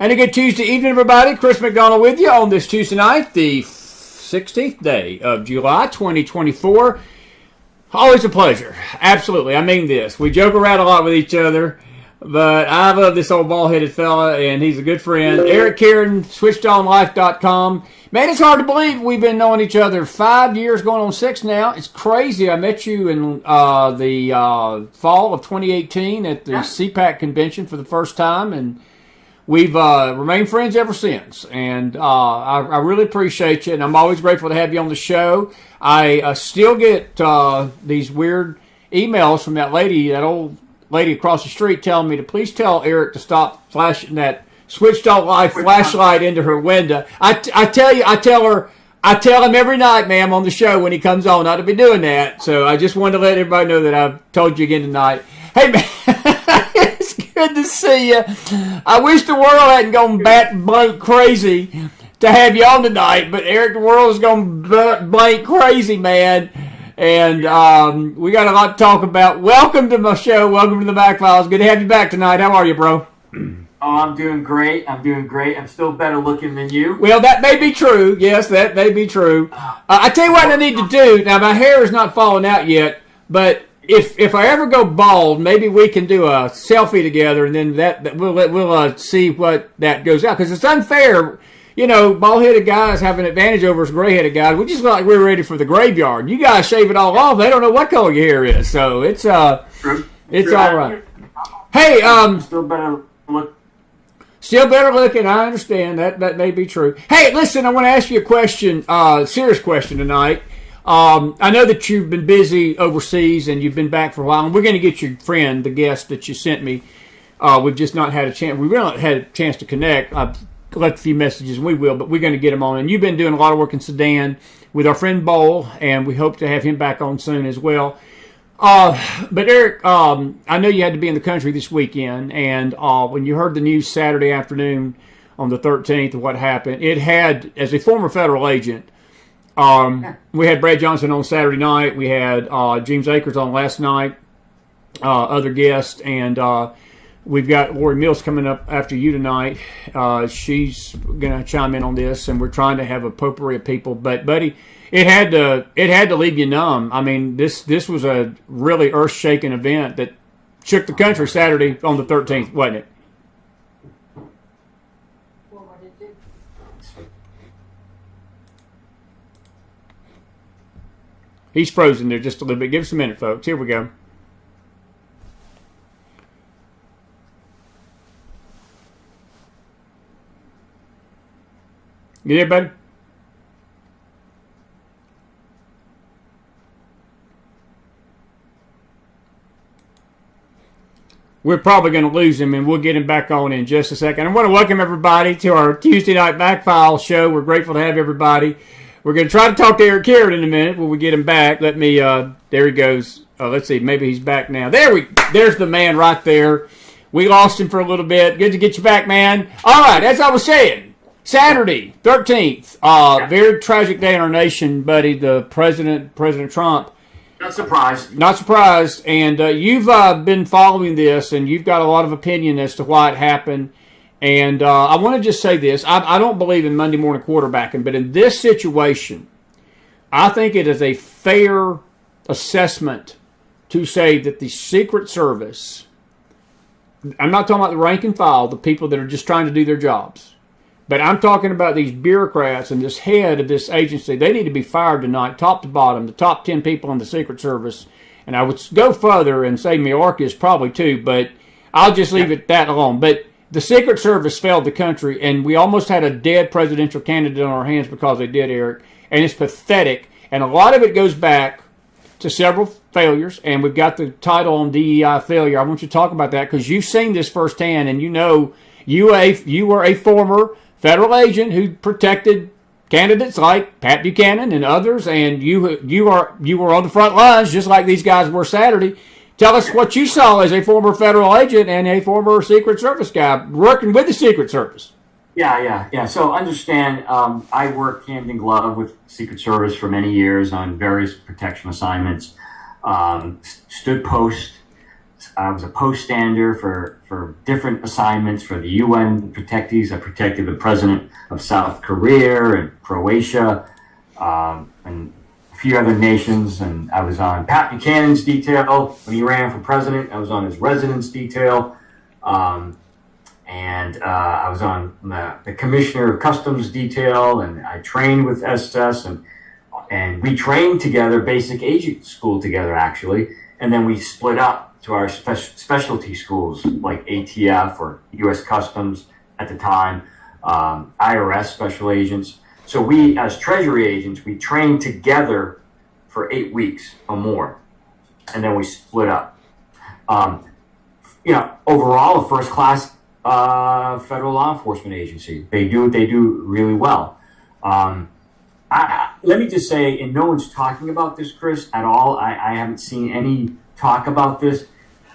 And a good Tuesday evening, everybody. Chris McDonald with you on this Tuesday night, the 16th day of July, 2024. Always a pleasure. Absolutely. I mean this. We joke around a lot with each other, but I love this old bald-headed fella, and he's a good friend. Eric Caron, SwitchedOnLife.com. Man, it's hard to believe we've been knowing each other 5 years, going on 6 now. It's crazy. I met you in the fall of 2018 at the CPAC convention for the first time, and we've remained friends ever since, and I really appreciate you, and I'm always grateful to have you on the show. I still get these weird emails from that old lady across the street telling me to please tell Eric to stop flashing that Switched On Life flashlight into her window. I tell him every night, ma'am, on the show when he comes on not to be doing that, so I just wanted to let everybody know that I've told you again tonight. Hey, man. Good to see you. I wish the world hadn't gone blank crazy to have you on tonight, but Eric, the world is going blank crazy, man. And we got a lot to talk about. Welcome to my show. Welcome to the McFiles. Good to have you back tonight. How are you, bro? Oh, I'm doing great. I'm still better looking than you. Well, that may be true. Yes, that may be true. I tell you what I need to do. Now, my hair is not falling out yet, but if I ever go bald, maybe we can do a selfie together, and then we'll see what that goes out, because it's unfair. You know, bald-headed guys have an advantage over us gray-headed guys. We just look like we're ready for the graveyard. You guys shave it all off; they don't know what color your hair is, so it's all right. Hey, still better look. Still better looking. I understand that may be true. Hey, listen, I want to ask you a question, serious question tonight. I know that you've been busy overseas and you've been back for a while, and we're going to get your friend, the guest that you sent me. We've just not had a chance. We really not had a chance to connect. I've left a few messages, and we will, but we're going to get him on. And you've been doing a lot of work in Sudan with our friend Bowl, and we hope to have him back on soon as well. But Eric, I know you had to be in the country this weekend, and when you heard the news Saturday afternoon on the 13th of what happened, it had, as a former federal agent, we had Brad Johnson on Saturday night. We had James Akers on last night, other guests, and we've got Lori Mills coming up after you tonight. She's going to chime in on this, and we're trying to have a potpourri of people. But, buddy, it had to leave you numb. I mean, this was a really earth-shaking event that shook the country Saturday on the 13th, wasn't it? He's frozen there just a little bit. Give us a minute, folks. Here we go. You there, buddy? We're probably going to lose him, and we'll get him back on in just a second. I want to welcome everybody to our Tuesday night McFiles show. We're grateful to have everybody. We're going to try to talk to Eric Caron in a minute when we get him back. Let me, there he goes. Let's see, maybe he's back now. There's the man right there. We lost him for a little bit. Good to get you back, man. All right, as I was saying, Saturday, 13th, very tragic day in our nation, buddy. The President Trump. Not surprised. Not surprised. And you've been following this, and you've got a lot of opinion as to why it happened. And I want to just say this. I don't believe in Monday morning quarterbacking, but in this situation, I think it is a fair assessment to say that the Secret Service, I'm not talking about the rank and file, the people that are just trying to do their jobs, but I'm talking about these bureaucrats and this head of this agency. They need to be fired tonight, top to bottom, the top 10 people in the Secret Service. And I would go further and say Mayorkas probably too, but I'll just leave it that alone. But the Secret Service failed the country, and we almost had a dead presidential candidate on our hands because they did, Eric. And it's pathetic. And a lot of it goes back to several failures, and we've got the title on DEI failure. I want you to talk about that because you've seen this firsthand, and you know you were a former federal agent who protected candidates like Pat Buchanan and others, and you were on the front lines just like these guys were Saturday. Tell us what you saw as a former federal agent and a former Secret Service guy working with the Secret Service. Yeah. So understand, I worked hand in glove with Secret Service for many years on various protection assignments. Stood post I was a post-stander for different assignments for the UN protectees. I protected the president of South Korea and Croatia, and a few other nations. And I was on Pat Buchanan's detail when he ran for president. I was on his residence detail. And I was on the Commissioner of Customs detail, and I trained with SS, and we trained together, basic agent school together, actually. And then we split up to our specialty schools like ATF or U.S. Customs at the time, IRS special agents. So we, as Treasury agents, we trained together for 8 weeks or more, and then we split up. Overall, a first-class federal law enforcement agency. They do what they do really well. Let me just say, and no one's talking about this, Chris, at all. I haven't seen any talk about this.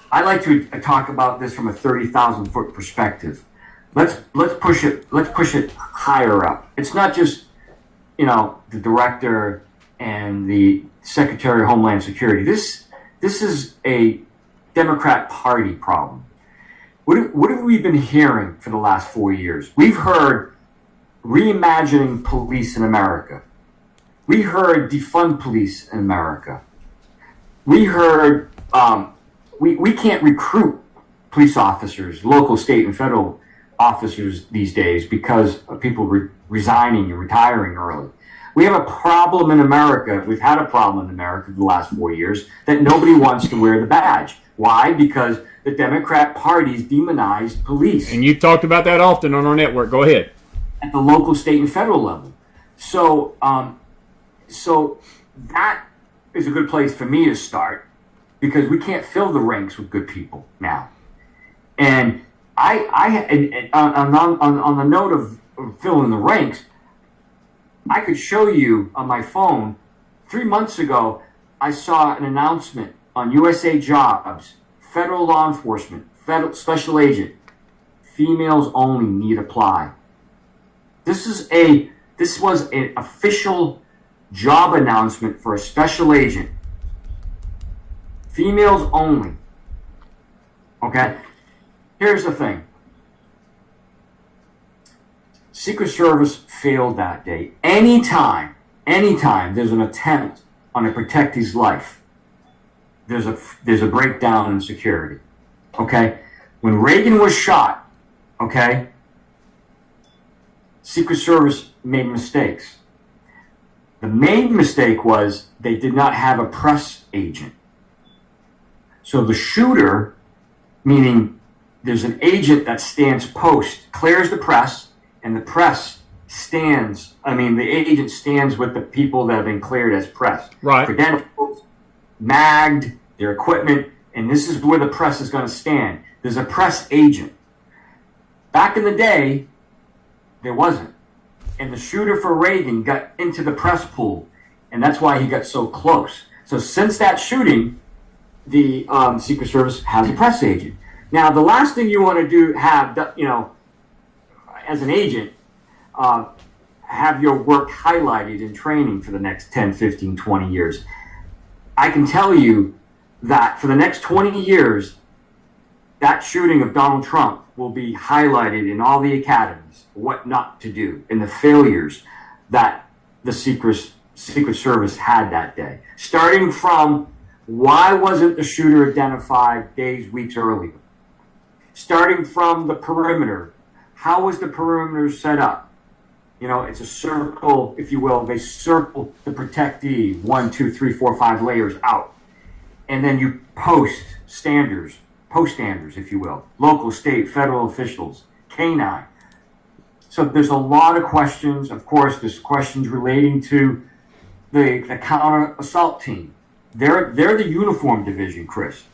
I like to talk about this from a 30,000-foot perspective. Let's push it higher up. It's not just the director and the Secretary of Homeland Security. This is a Democrat Party problem. What have we been hearing for the last 4 years? We've heard reimagining police in America. We heard defund police in America. We heard we can't recruit police officers, local, state, and federal officers these days because of people resigning and retiring early. We have a problem in America. We've had a problem in America the last 4 years that nobody wants to wear the badge. Why? Because the Democrat Party's demonized police. And you've talked about that often on our network. Go ahead. At the local, state, and federal level. So that is a good place for me to start, because we can't fill the ranks with good people now. And on the note of filling the ranks, I could show you on my phone. 3 months ago, I saw an announcement on USA Jobs, federal law enforcement, federal special agent, females only need apply. This was an official job announcement for a special agent. Females only. Okay? Here's the thing. Secret Service failed that day. Anytime there's an attempt on a protectee's life, there's a breakdown in security. Okay? When Reagan was shot, okay, Secret Service made mistakes. The main mistake was they did not have a press agent. So the shooter, meaning there's an agent that stands post, clears the press, and the press stands, the agent stands with the people that have been cleared as press. Right. Credentials, magged, their equipment, and this is where the press is going to stand. There's a press agent. Back in the day, there wasn't. And the shooter for Reagan got into the press pool, and that's why he got so close. So since that shooting, the Secret Service has a press agent. Now, the last thing you want to do, as an agent, have your work highlighted in training for the next 10, 15, 20 years. I can tell you that for the next 20 years, that shooting of Donald Trump will be highlighted in all the academies, what not to do, and the failures that the Secret Service had that day. Starting from, why wasn't the shooter identified days, weeks earlier? Starting from the perimeter. How was the perimeter set up? It's a circle, if you will. They circle the protectee 1, 2, 3, 4, 5 layers out. And then you post standers, if you will. Local, state, federal officials, K-9. So there's a lot of questions. Of course, there's questions relating to the counter assault team. They're the uniform division, Chris.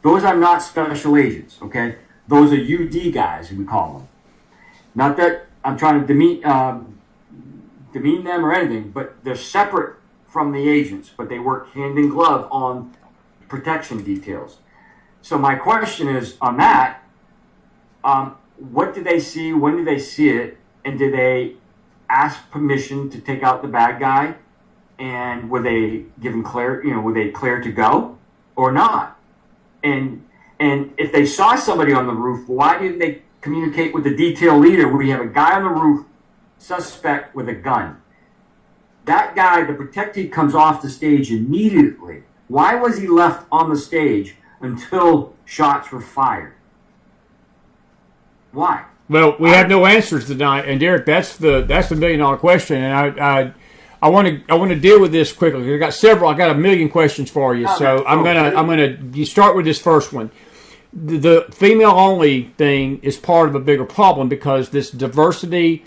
Those are not special agents, okay? Those are UD guys, we call them. Not that I'm trying to demean them or anything, but they're separate from the agents, but they work hand in glove on protection details. So my question is on that, what did they see? When did they see it? And did they ask permission to take out the bad guy? And were they given were they cleared to go or not? And And if they saw somebody on the roof, why didn't they communicate with the detail leader where you have a guy on the roof, suspect with a gun? That guy, the protectee, comes off the stage immediately. Why was he left on the stage until shots were fired? Why? Well, we have no answers tonight, and Derek, that's the $1 million question, and I want to deal with this quickly. I got a million questions for you, so I'm gonna you start with this first one. The female only thing is part of a bigger problem because this diversity,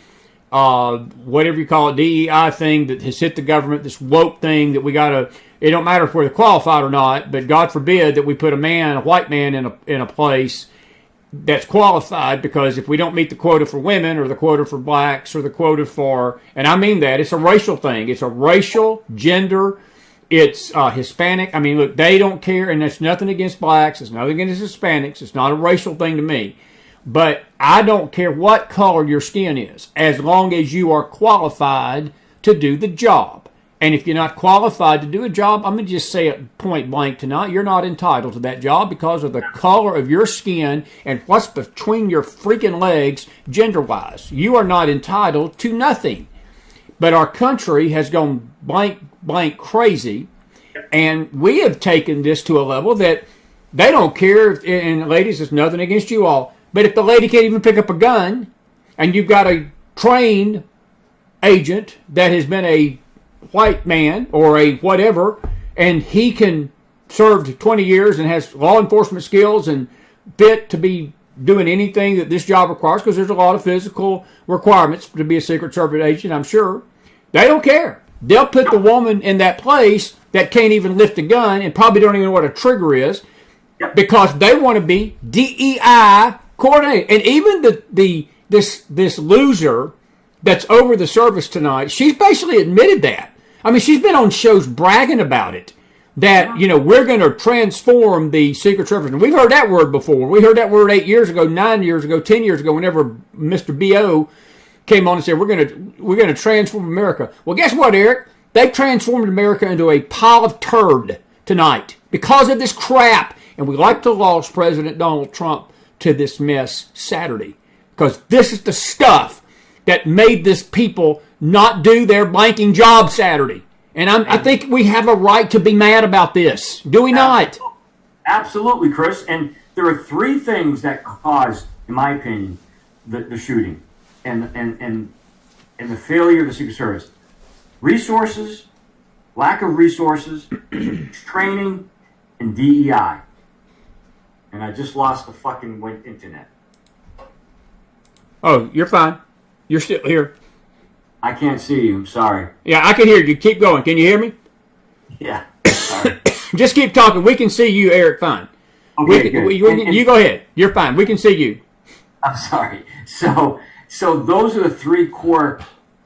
whatever you call it, DEI thing that has hit the government, this woke thing that we gotta. It don't matter if we're qualified or not, but God forbid that we put a white man in a place that's qualified, because if we don't meet the quota for women or the quota for blacks or the quota for, and I mean that, it's a racial thing. It's a racial, gender, it's Hispanic. I mean, look, they don't care, and it's nothing against blacks. It's nothing against Hispanics. It's not a racial thing to me. But I don't care what color your skin is, as long as you are qualified to do the job. And if you're not qualified to do a job, I'm going to just say it point blank tonight, you're not entitled to that job because of the color of your skin and what's between your freaking legs gender-wise. You are not entitled to nothing. But our country has gone blank crazy, and we have taken this to a level that they don't care. And ladies, it's nothing against you all, but if the lady can't even pick up a gun and you've got a trained agent that has been a white man or a whatever, and he can serve 20 years and has law enforcement skills and fit to be doing anything that this job requires, because there's a lot of physical requirements to be a Secret Service agent, I'm sure. They don't care. They'll put the woman in that place that can't even lift a gun and probably don't even know what a trigger is, because they want to be DEI coordinator. And even this loser that's over the service tonight, she's basically admitted that. I mean, she's been on shows bragging about it, that, we're going to transform the Secret Service. And we've heard that word before. We heard that word 8 years ago, 9 years ago, 10 years ago, whenever Mr. B.O. came on and said, we're going to transform America. Well, guess what, Eric? They've transformed America into a pile of turd tonight because of this crap. And we like to lost President Donald Trump to this mess Saturday, because this is the stuff that made this people not do their blanking job Saturday. And I think we have a right to be mad about this. Do we not? Absolutely, Chris. And there are three things that caused, in my opinion, the shooting and the failure of the Secret Service. Resources, lack of resources, training, and DEI. And I just lost the fucking internet. Oh, you're fine. You're still here. I can't see you. I'm sorry. Yeah, I can hear you. Keep going. Can you hear me? Yeah. Sorry. Just keep talking. We can see you, Eric, fine. Okay, good. You go ahead. You're fine. We can see you. I'm sorry. So those are the three core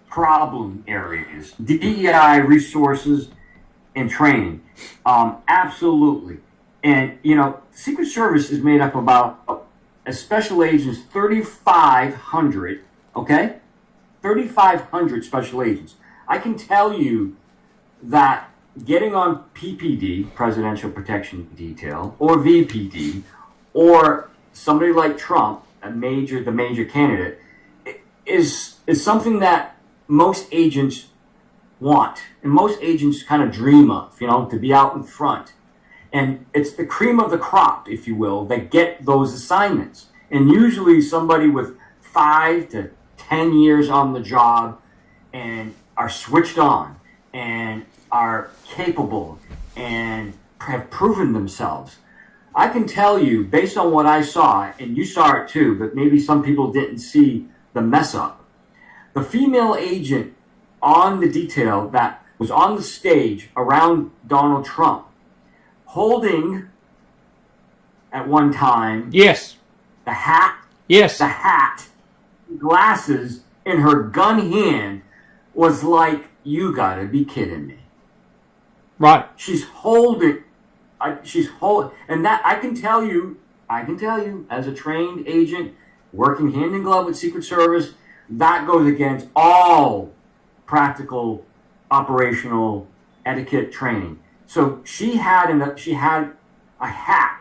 problem areas: DEI, resources, and training. Absolutely. And, Secret Service is made up about as special agents, 3,500, okay? 3,500 special agents. I can tell you that getting on PPD, Presidential Protection Detail, or VPD, or somebody like Trump, the major candidate, is something that most agents want, and most agents kind of dream of, to be out in front. And it's the cream of the crop, if you will, that get those assignments. And usually somebody with 5 to 10 years on the job and are switched on and are capable and have proven themselves. I can tell you, based on what I saw, and you saw it too, but maybe some people didn't see the mess up. The female agent on the detail that was on the stage around Donald Trump, holding at one time yes the hat, glasses in her gun hand, was like, you gotta be kidding me. Right. She's holding, and that I can tell you as a trained agent working hand in glove with Secret Service, that goes against all practical operational etiquette training. So she had a hat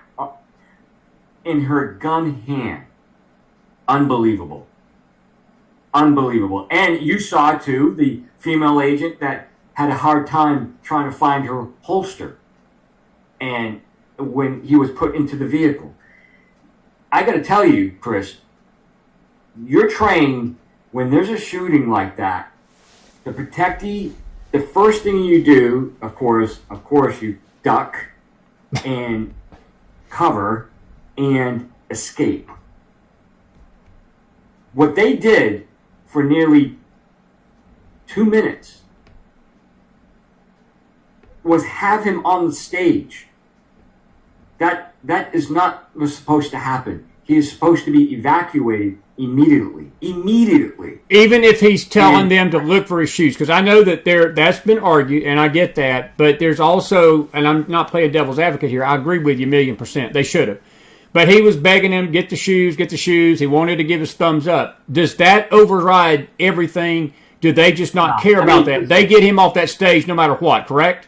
in her gun hand. Unbelievable. Unbelievable. And you saw, too, the female agent that had a hard time trying to find her holster and when he was put into the vehicle. I got to tell you, Chris, you're trained when there's a shooting like that, the protectee, the first thing you do, of course, you duck and cover and escape. What they did for nearly 2 minutes was have him on the stage. That is not what's supposed to happen. He is supposed to be evacuated immediately. Even if he's telling them to look for his shoes, because I know that that's been argued, and I get that, but there's also, and I'm not playing devil's advocate here, I agree with you 1,000,000%. They should have. But he was begging him, get the shoes. He wanted to give his thumbs up. Does that override everything? Do they just not care about that? They get him off that stage no matter what, correct?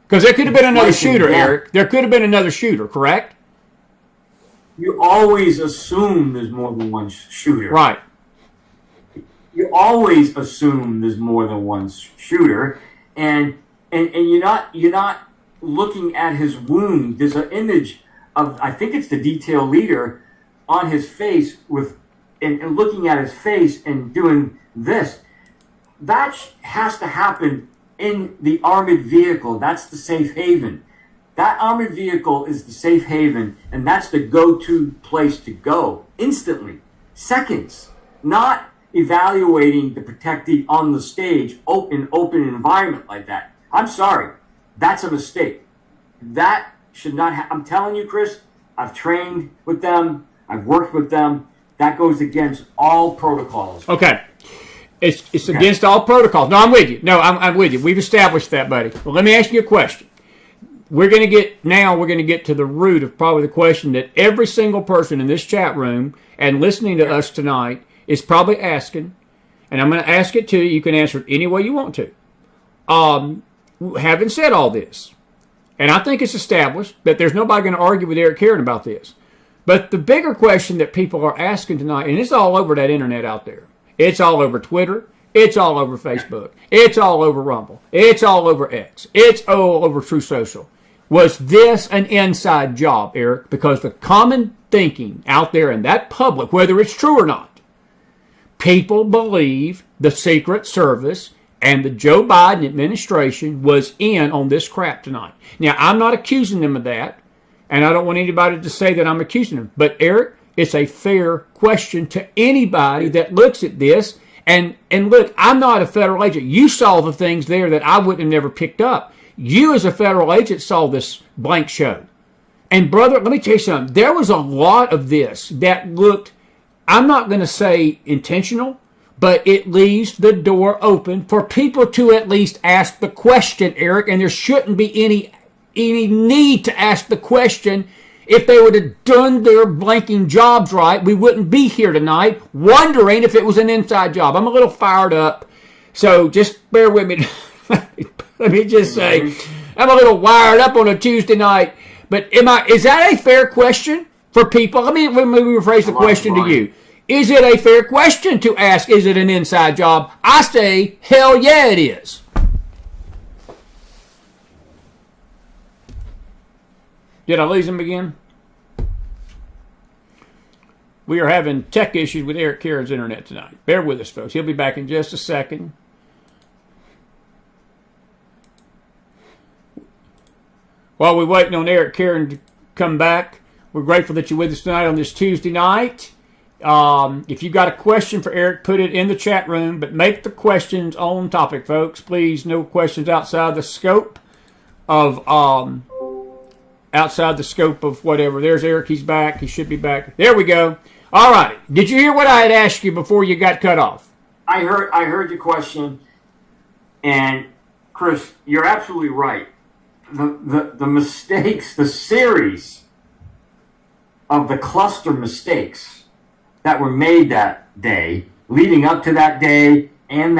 Because there could have been another shooter, Eric. There could have been another shooter, correct? You always assume there's more than one shooter. Right. You always assume there's more than one shooter, and you're not looking at his wound. There's an image of, I think it's the detail leader on his face and looking at his face and doing this. That has to happen in the armored vehicle. That's the safe haven. That armored vehicle is the safe haven, and that's the go-to place to go instantly, seconds. Not evaluating the protectee on the stage, open environment like that. I'm sorry, that's a mistake. That should not. I'm telling you, Chris. I've trained with them. I've worked with them. That goes against all protocols. Okay. It's against all protocols. No, I'm with you. I'm with you. We've established that, buddy. Well, let me ask you a question. We're going to get to the root of probably the question that every single person in this chat room and listening to us tonight is probably asking, and I'm going to ask it to you. You can answer it any way you want to. Having said all this, and I think it's established that there's nobody going to argue with Eric Caron about this, but the bigger question that people are asking tonight, and it's all over that internet out there. It's all over Twitter. It's all over Facebook. It's all over Rumble. It's all over X. It's all over True Social. Was this an inside job, Eric? Because the common thinking out there in that public, whether it's true or not, people believe the Secret Service and the Joe Biden administration was in on this crap tonight. Now, I'm not accusing them of that, and I don't want anybody to say that I'm accusing them. But, Eric, it's a fair question to anybody that looks at this. And look, I'm not a federal agent. You saw the things there that I wouldn't have never picked up. You as a federal agent saw this blank show. And brother, let me tell you something. There was a lot of this that looked, I'm not going to say intentional, but it leaves the door open for people to at least ask the question, Eric, and there shouldn't be any need to ask the question. If they would have done their blanking jobs right, we wouldn't be here tonight wondering if it was an inside job. I'm a little fired up, so just bear with me. Let me just say, I'm a little wired up on a Tuesday night. But is that a fair question for people? Let me rephrase the question to you. Is it a fair question to ask, is it an inside job? I say, hell yeah, it is. Did I lose him again? We are having tech issues with Eric Caron's internet tonight. Bear with us, folks. He'll be back in just a second. While we're waiting on Eric Caron to come back, we're grateful that you're with us tonight on this Tuesday night. If you've got a question for Eric, put it in the chat room, but make the questions on topic, folks. Please, no questions outside the scope of whatever. There's Eric. He's back. He should be back. There we go. All right. Did you hear what I had asked you before you got cut off? I heard your question, and Chris, you're absolutely right. The mistakes, the series of the cluster mistakes that were made that day, leading up to that day, and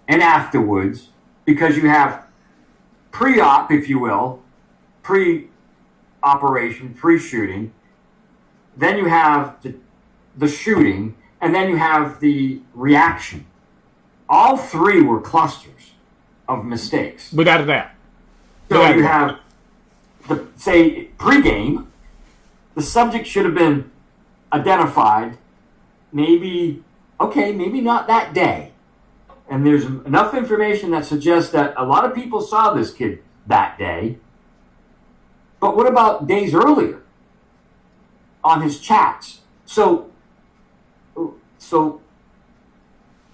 afterwards, because you have pre-op, if you will, operation, pre-shooting. Then you have the shooting, and then you have the reaction. All three were clusters of mistakes. Without a doubt. So you have, say, pregame, the subject should have been identified, maybe not that day. And there's enough information that suggests that a lot of people saw this kid that day. But what about days earlier on his chats? So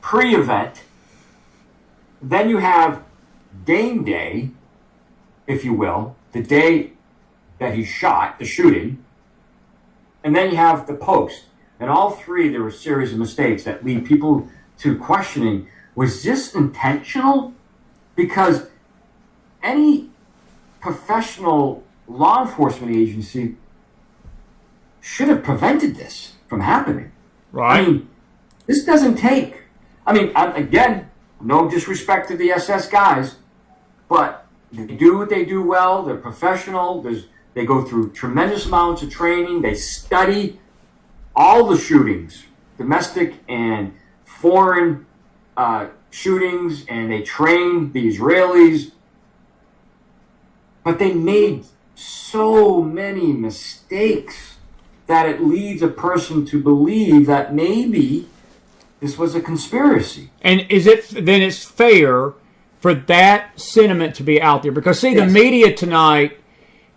pre-event, then you have game day, if you will, the day that he shot, the shooting, and then you have the post. And all three, there were a series of mistakes that lead people to questioning, was this intentional? Because any professional law enforcement agency should have prevented this from happening. Right. I mean, this doesn't take, again, no disrespect to the SS guys, but they do what they do well. They're professional. They go through tremendous amounts of training. They study all the shootings, domestic and foreign shootings, and they train the Israelis. But they made so many mistakes that it leads a person to believe that maybe this was a conspiracy. And then it's fair for that sentiment to be out there? Because see, Yes. the media tonight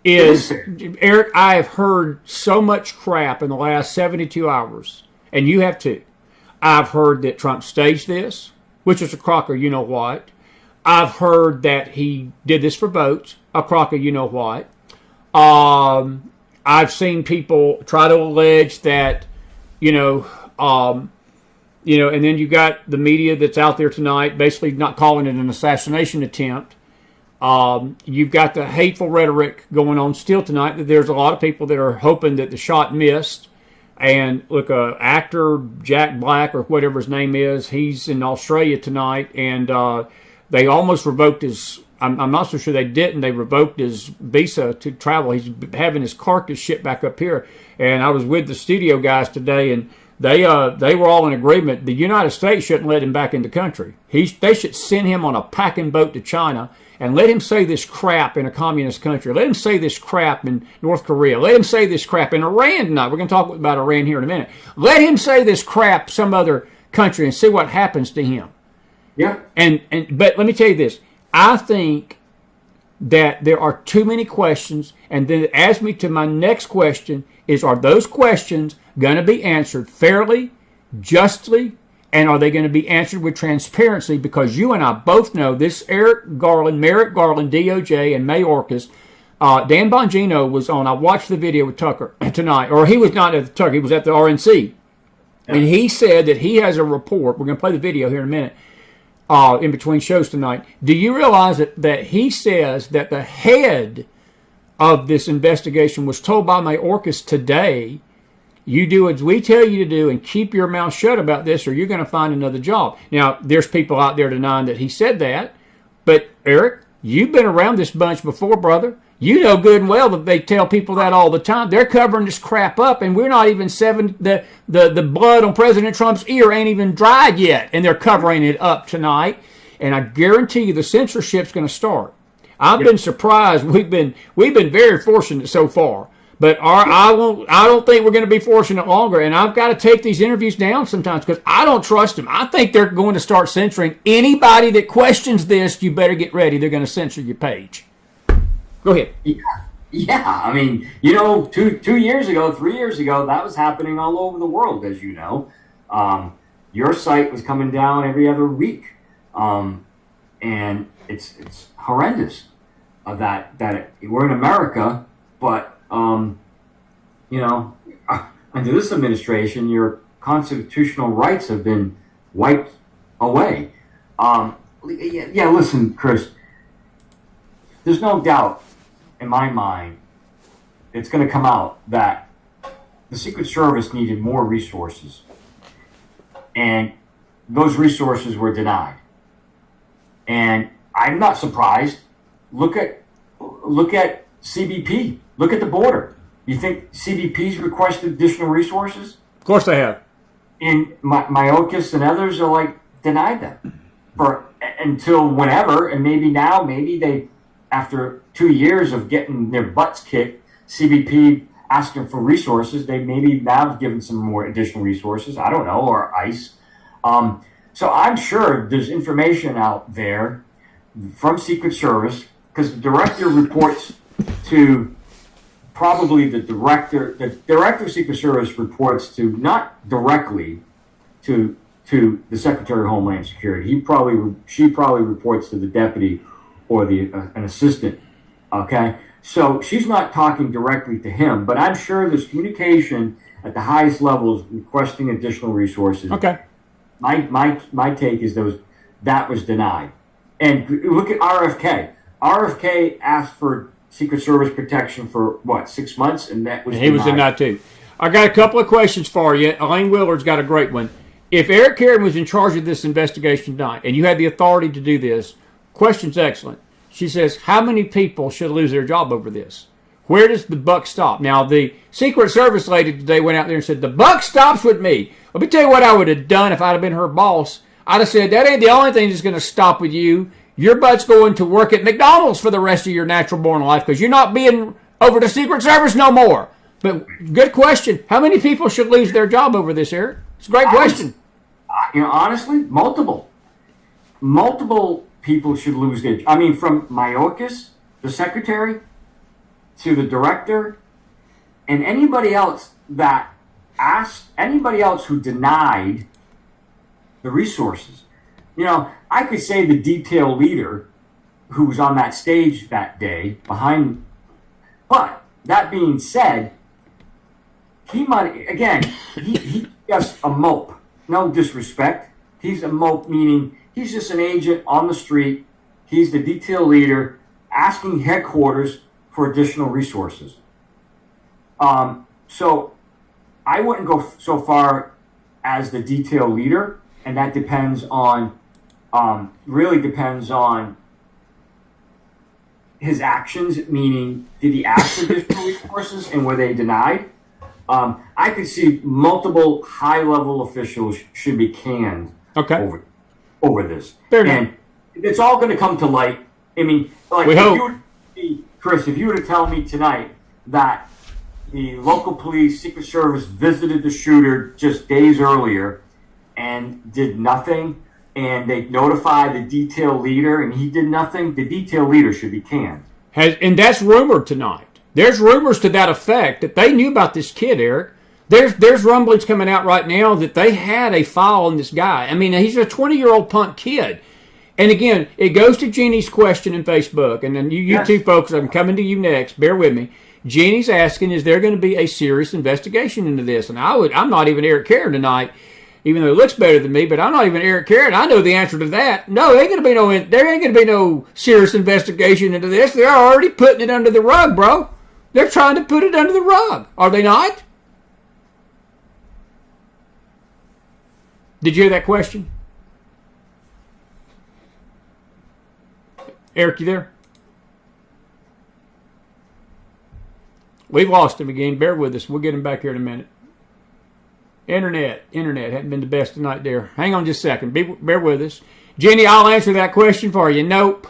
is, Eric, I have heard so much crap in the last 72 hours, and you have too. I've heard that Trump staged this, which is a crocker, you know what. I've heard that he did this for votes, a crocker, you know what. I've seen people try to allege that, and then you got the media that's out there tonight basically not calling it an assassination attempt. You've got the hateful rhetoric going on still tonight, that there's a lot of people that are hoping that the shot missed. And look, actor Jack Black, or whatever his name is, he's in Australia tonight, and they almost revoked his, I'm not so sure they didn't, they revoked his visa to travel. He's having his carcass shipped back up here. And I was with the studio guys today, and they were all in agreement. The United States shouldn't let him back in the country. They should send him on a packing boat to China and let him say this crap in a communist country. Let him say this crap in North Korea. Let him say this crap in Iran tonight. We're going to talk about Iran here in a minute. Let him say this crap some other country and see what happens to him. Yeah. But let me tell you this. I think that there are too many questions, and then it adds me to my next question is, are those questions going to be answered fairly, justly, and are they going to be answered with transparency? Because you and I both know this Merrick Garland, DOJ, and Mayorkas. Dan Bongino was on. I watched the video with Tucker tonight, or he was not at the Tucker. He was at the RNC. Yeah. And he said that he has a report. We're going to play the video here in a minute, in between shows tonight. Do you realize that he says that the head of this investigation was told by Mayorkas today, you do as we tell you to do and keep your mouth shut about this, or you're going to find another job. Now, there's people out there denying that he said that, but Eric, you've been around this bunch before, brother. You know good and well that they tell people that all the time. They're covering this crap up, and we're not even the blood on President Trump's ear ain't even dried yet, and they're covering it up tonight. And I guarantee you the censorship's going to start. I've been surprised. We've been very fortunate so far. But I don't think we're going to be fortunate longer. And I've got to take these interviews down sometimes because I don't trust them. I think they're going to start censoring anybody that questions this. You better get ready. They're going to censor your page. Go ahead. Yeah. I mean, 2 years ago, 3 years ago, that was happening all over the world, as you know. Your site was coming down every other week. And it's horrendous that we're in America, but under this administration, your constitutional rights have been wiped away. Listen, Chris, there's no doubt in my mind it's going to come out that the Secret Service needed more resources, and those resources were denied. And I'm not surprised. Look at CBP. Look at the border. You think CBP's requested additional resources? Of course they have. And Mayorkas and others are like denied them for until whenever, and maybe they, after 2 years of getting their butts kicked, CBP asking for resources, they maybe now have given some more additional resources. I don't know, or ICE. So I'm sure there's information out there from Secret Service, because the director reports to probably the director of Secret Service reports to not directly to the Secretary of Homeland Security. She probably reports to the deputy or an assistant. Okay, so she's not talking directly to him, but I'm sure there's communication at the highest levels requesting additional resources. Okay. My take is that was denied. And look at RFK. RFK asked for Secret Service protection for what, 6 months, and that was he was denied too. I got a couple of questions for you. Elaine Willard's got a great one. If Eric Caron was in charge of this investigation tonight, and you had the authority to do this, question's excellent. She says, how many people should lose their job over this? Where does the buck stop? Now, the Secret Service lady today went out there and said, the buck stops with me. Let me tell you what I would have done if I'd have been her boss. I'd have said, that ain't the only thing that's going to stop with you. Your butt's going to work at McDonald's for the rest of your natural-born life because you're not being over the Secret Service no more. But good question. How many people should lose their job over this, Eric? It's a great question. Honestly, multiple people should lose their. I mean, from Mayorkas, the secretary, to the director, and anybody else who denied the resources. I could say the detail leader who was on that stage that day behind. But that being said, he's just a mope. No disrespect. He's a mope, meaning he's just an agent on the street. He's the detail leader asking headquarters for additional resources. So I wouldn't go so far as the detail leader, and that really depends on his actions, meaning did he ask for additional resources and were they denied? I could see multiple high-level officials should be canned over this. Fair enough. And it's all going to come to light. I mean, like, Chris, if you were to tell me tonight that the local police, Secret Service visited the shooter just days earlier and did nothing, and they notified the detail leader and he did nothing, the detail leader should be canned. And that's rumored tonight. There's rumors to that effect that they knew about this kid, Eric. There's rumblings coming out right now that they had a file on this guy. I mean, he's a 20-year-old punk kid. And again, it goes to Jeannie's question in Facebook. And then you two folks, I'm coming to you next. Bear with me. Jeannie's asking, is there going to be a serious investigation into this? And I'm not even Eric Caron tonight, even though he looks better than me, but I'm not even Eric Caron. I know the answer to that. No, there ain't going to be no serious investigation into this. They're already putting it under the rug, bro. They're trying to put it under the rug. Are they not? Did you hear that question? Eric, you there? We've lost him again. Bear with us. We'll get him back here in a minute. Internet hadn't been the best tonight there. Hang on just a second. Bear with us. Jenny, I'll answer that question for you. Nope.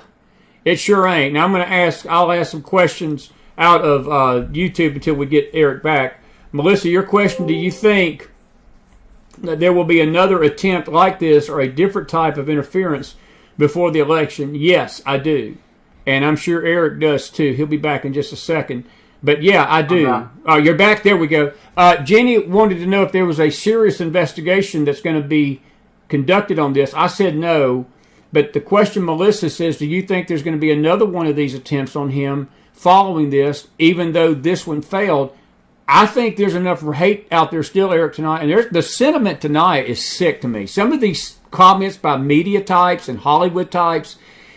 It sure ain't. Now I'll ask some questions out of YouTube until we get Eric back. Melissa, your question, do you think that there will be another attempt like this or a different type of interference before the election? Yes, I do. And I'm sure Eric does too. He'll be back in just a second. But yeah, I do. You're back. There we go. Jenny wanted to know if there was a serious investigation that's going to be conducted on this. I said no. But the question Melissa says, do you think there's going to be another one of these attempts on him following this, even though this one failed? I think there's enough hate out there still, Eric, tonight. And the sentiment tonight is sick to me. Some of these comments by media types and Hollywood types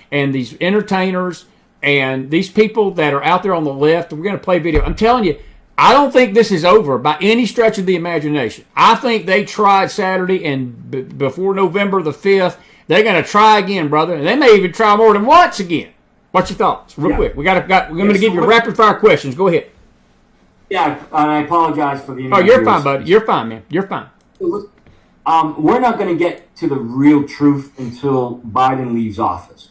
and these entertainers and these people that are out there on the left, we're going to play video. I'm telling you, I don't think this is over by any stretch of the imagination. I think they tried Saturday, and before November the 5th, they're going to try again, brother. And they may even try more than once again. What's your thoughts? Real quick. We're going to give you rapid-fire questions. Go ahead. Yeah, and I apologize for the. Oh, you're fine, buddy. You're fine, man. You're fine. We're not going to get to the real truth until Biden leaves office.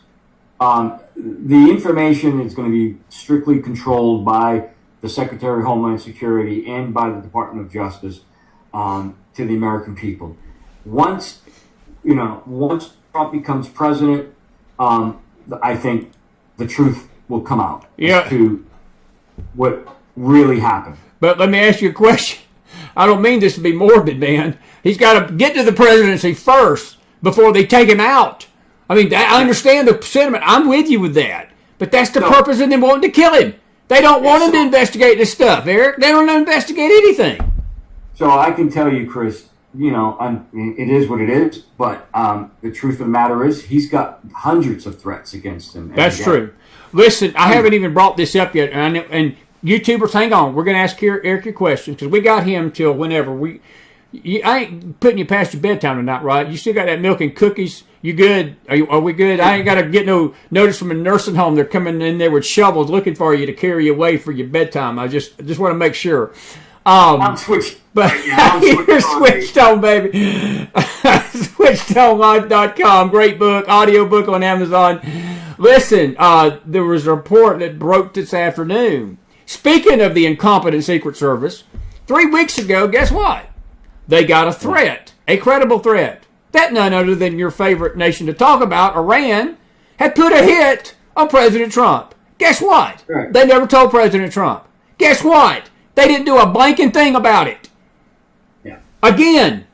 The information is going to be strictly controlled by the Secretary of Homeland Security and by the Department of Justice to the American people. Once Trump becomes president, I think the truth will come out as to what really happened. But let me ask you a question. I don't mean this to be morbid, man. He's got to get to the presidency first before they take him out. I mean, I understand the sentiment. I'm with you with that. But that's the purpose of them wanting to kill him. They don't want him to investigate this stuff, Eric. They don't investigate anything. So I can tell you, Chris, it is what it is. But the truth of the matter is he's got hundreds of threats against him. That's true. Listen, I haven't even brought this up yet. And YouTubers, hang on. We're going to ask Eric your question because we got him till whenever. I ain't putting you past your bedtime tonight, right? You still got that milk and cookies? You good? Are we good? I ain't got to get no notice from a nursing home. They're coming in there with shovels looking for you to carry you away for your bedtime. I just want to make sure. I'm switched. But you're switched on, baby. SwitchedOnLife.com. Great book, audio book on Amazon. Listen, there was a report that broke this afternoon. Speaking of the incompetent Secret Service, 3 weeks ago, guess what? They got a threat, a credible threat, that none other than your favorite nation to talk about, Iran, had put a hit on President Trump. Guess what? Right. They never told President Trump. Guess what? They didn't do a blanking thing about it. Yeah. Again,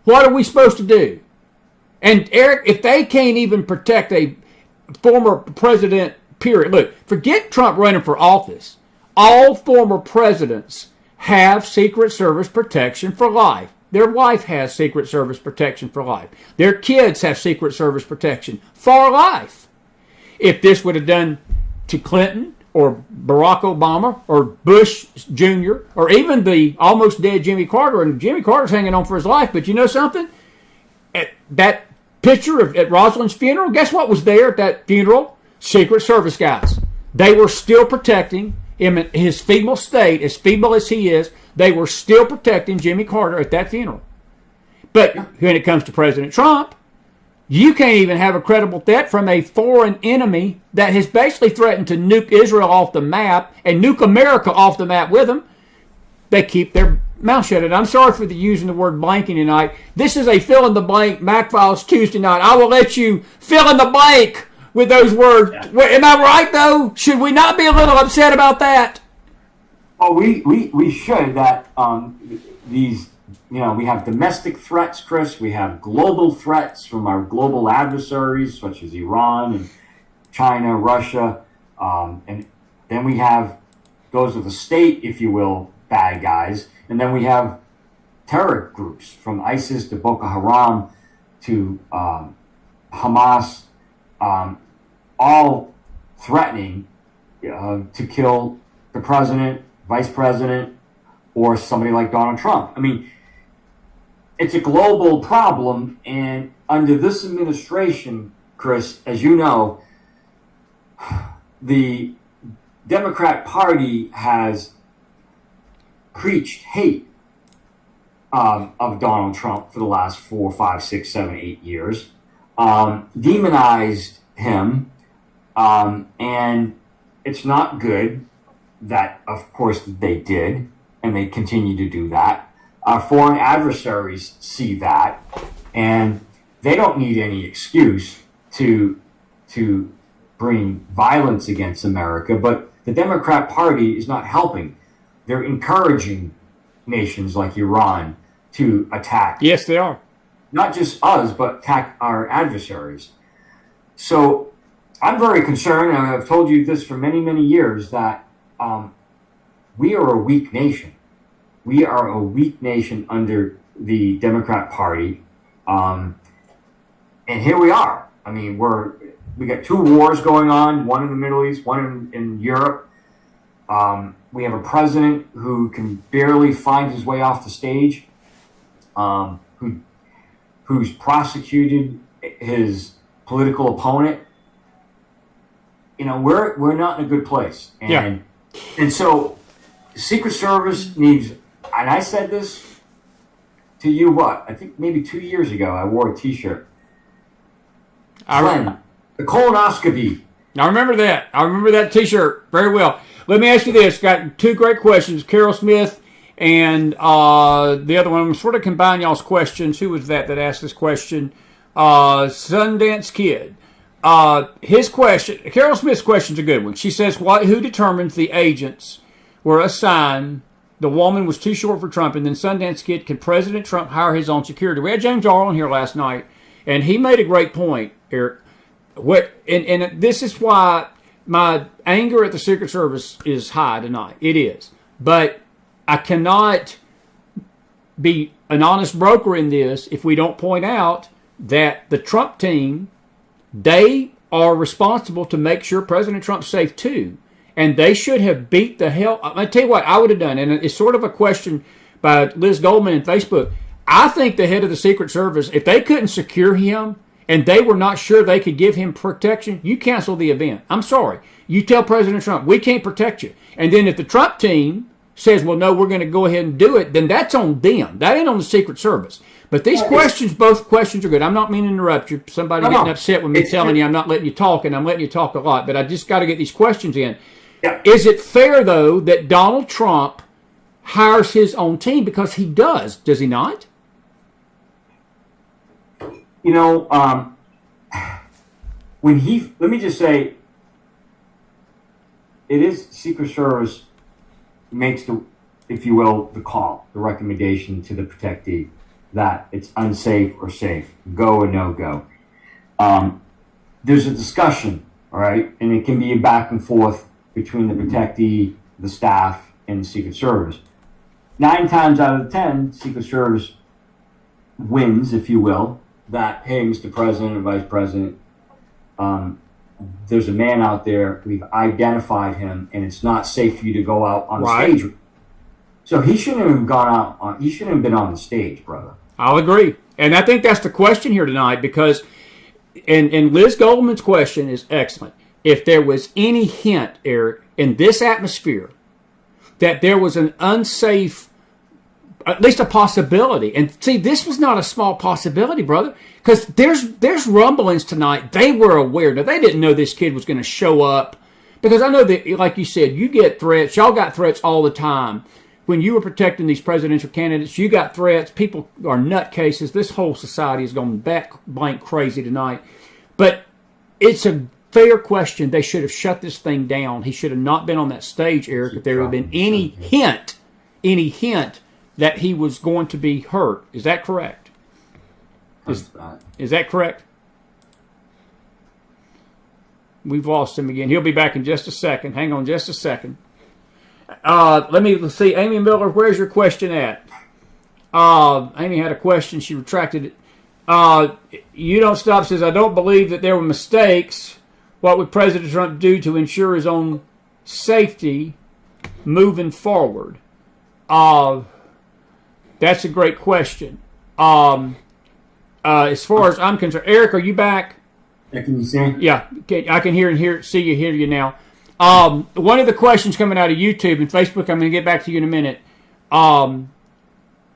what are we supposed to do? And Eric, if they can't even protect a former president, period. Look, forget Trump running for office. All former presidents have Secret Service protection for life. Their wife has Secret Service protection for life. Their kids have Secret Service protection for life. If this would have done to Clinton or Barack Obama or Bush Jr. or even the almost dead Jimmy Carter, and Jimmy Carter's hanging on for his life, but you know something? At that picture at Rosalind's funeral, guess what was there at that funeral? Secret Service guys. They were still protecting him in his feeble state, as feeble as he is. They were still protecting Jimmy Carter at that funeral. But when it comes to President Trump, you can't even have a credible threat from a foreign enemy that has basically threatened to nuke Israel off the map and nuke America off the map with them. They keep their mouth shut. And I'm sorry for using the word blanking tonight. This is a fill-in-the-blank McFiles Tuesday night. I will let you fill in the blank with those words. Yeah. Am I right, though? Should we not be a little upset about that? Well, we should. That these, we have domestic threats, Chris. We have global threats from our global adversaries, such as Iran and China, Russia. And then we have those of the state, if you will, bad guys. And then we have terror groups from ISIS to Boko Haram to Hamas, all threatening to kill the president, vice president, or somebody like Donald Trump. I mean, it's a global problem, and under this administration, Chris, as you know, the Democrat Party has preached hate of Donald Trump for the last 4, 5, 6, 7, 8 years, demonized him, and it's not good that, of course, they did, and they continue to do that. Our foreign adversaries see that, and they don't need any excuse to bring violence against America, but the Democrat Party is not helping. They're encouraging nations like Iran to attack. Yes, they are. Not just us, but attack our adversaries. So I'm very concerned, and I've told you this for many, many years, that we are a weak nation. We are a weak nation under the Democrat Party. And here we are. I mean, we got 2 wars going on, one in the Middle East, one in Europe. We have a president who can barely find his way off the stage, who's prosecuted his political opponent. We're not in a good place. And so The Secret Service needs, and I said this to you, I think maybe 2 years ago, I wore a T-shirt. The colonoscopy. I remember that. I remember that T-shirt very well. Let me ask you this. Got two great questions. Carol Smith and the other one. I'm sort of combine y'all's questions. Who was that asked this question? Sundance Kid. His question, Carol Smith's question's a good one. She says, who determines the agents were assigned? The woman was too short for Trump. And then Sundance Kid, can President Trump hire his own security? We had James Arlen here last night, and he made a great point, Eric. And this is why my anger at the Secret Service is high tonight. It is. But I cannot be an honest broker in this if we don't point out that the Trump team, they are responsible to make sure President Trump's safe too. And they should have beat the hell. I'll tell you what I would have done. And it's sort of a question by Liz Goldman in Facebook. I think the head of the Secret Service, if they couldn't secure him, and they were not sure they could give him protection, you cancel the event. I'm sorry. You tell President Trump, we can't protect you. And then if the Trump team says, well, no, we're going to go ahead and do it, then that's on them. That ain't on the Secret Service. But these questions, both questions are good. I'm not meaning to interrupt you. Somebody getting upset with me telling you I'm not letting you talk, and I'm letting you talk a lot. But I just got to get these questions in. Yeah. Is it fair, though, that Donald Trump hires his own team? Because he does he not? You know, let me just say, it is Secret Service makes the, if you will, the call, the recommendation to the protectee that it's unsafe or safe, go or no go. There's a discussion, all right, and it can be a back and forth between the protectee, the staff, and the Secret Service. 9 times out of 10, Secret Service wins, if you will, that, hey, Mr. President and Vice President, there's a man out there, we've identified him, and it's not safe for you to go out on the stage. So he shouldn't have gone out he shouldn't have been on the stage, brother. I'll agree. And I think that's the question here tonight, because and Liz Goldman's question is excellent. If there was any hint, Eric, in this atmosphere that there was an unsafe, at least a possibility. And see, this was not a small possibility, brother, because there's rumblings tonight. They were aware. Now, they didn't know this kid was going to show up, because I know that, like you said, you get threats. Y'all got threats all the time. When you were protecting these presidential candidates, you got threats. People are nutcases. This whole society is going back blank crazy tonight. But it's a fair question. They should have shut this thing down. He should have not been on that stage, Eric, if there had been any hint that he was going to be hurt. Is that correct? Is that correct? We've lost him again. He'll be back in just a second. Hang on just a second. Let's see. Amy Miller, where's your question at? Amy had a question. She retracted it. You Don't Stop says, I don't believe that there were mistakes. What would President Trump do to ensure his own safety moving forward? That's a great question. As far as I'm concerned, Eric, are you back? Yeah, can you see me? Yeah, I can hear you now. One of the questions coming out of YouTube and Facebook, I'm going to get back to you in a minute.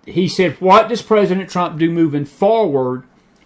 He said, what does President Trump do moving forward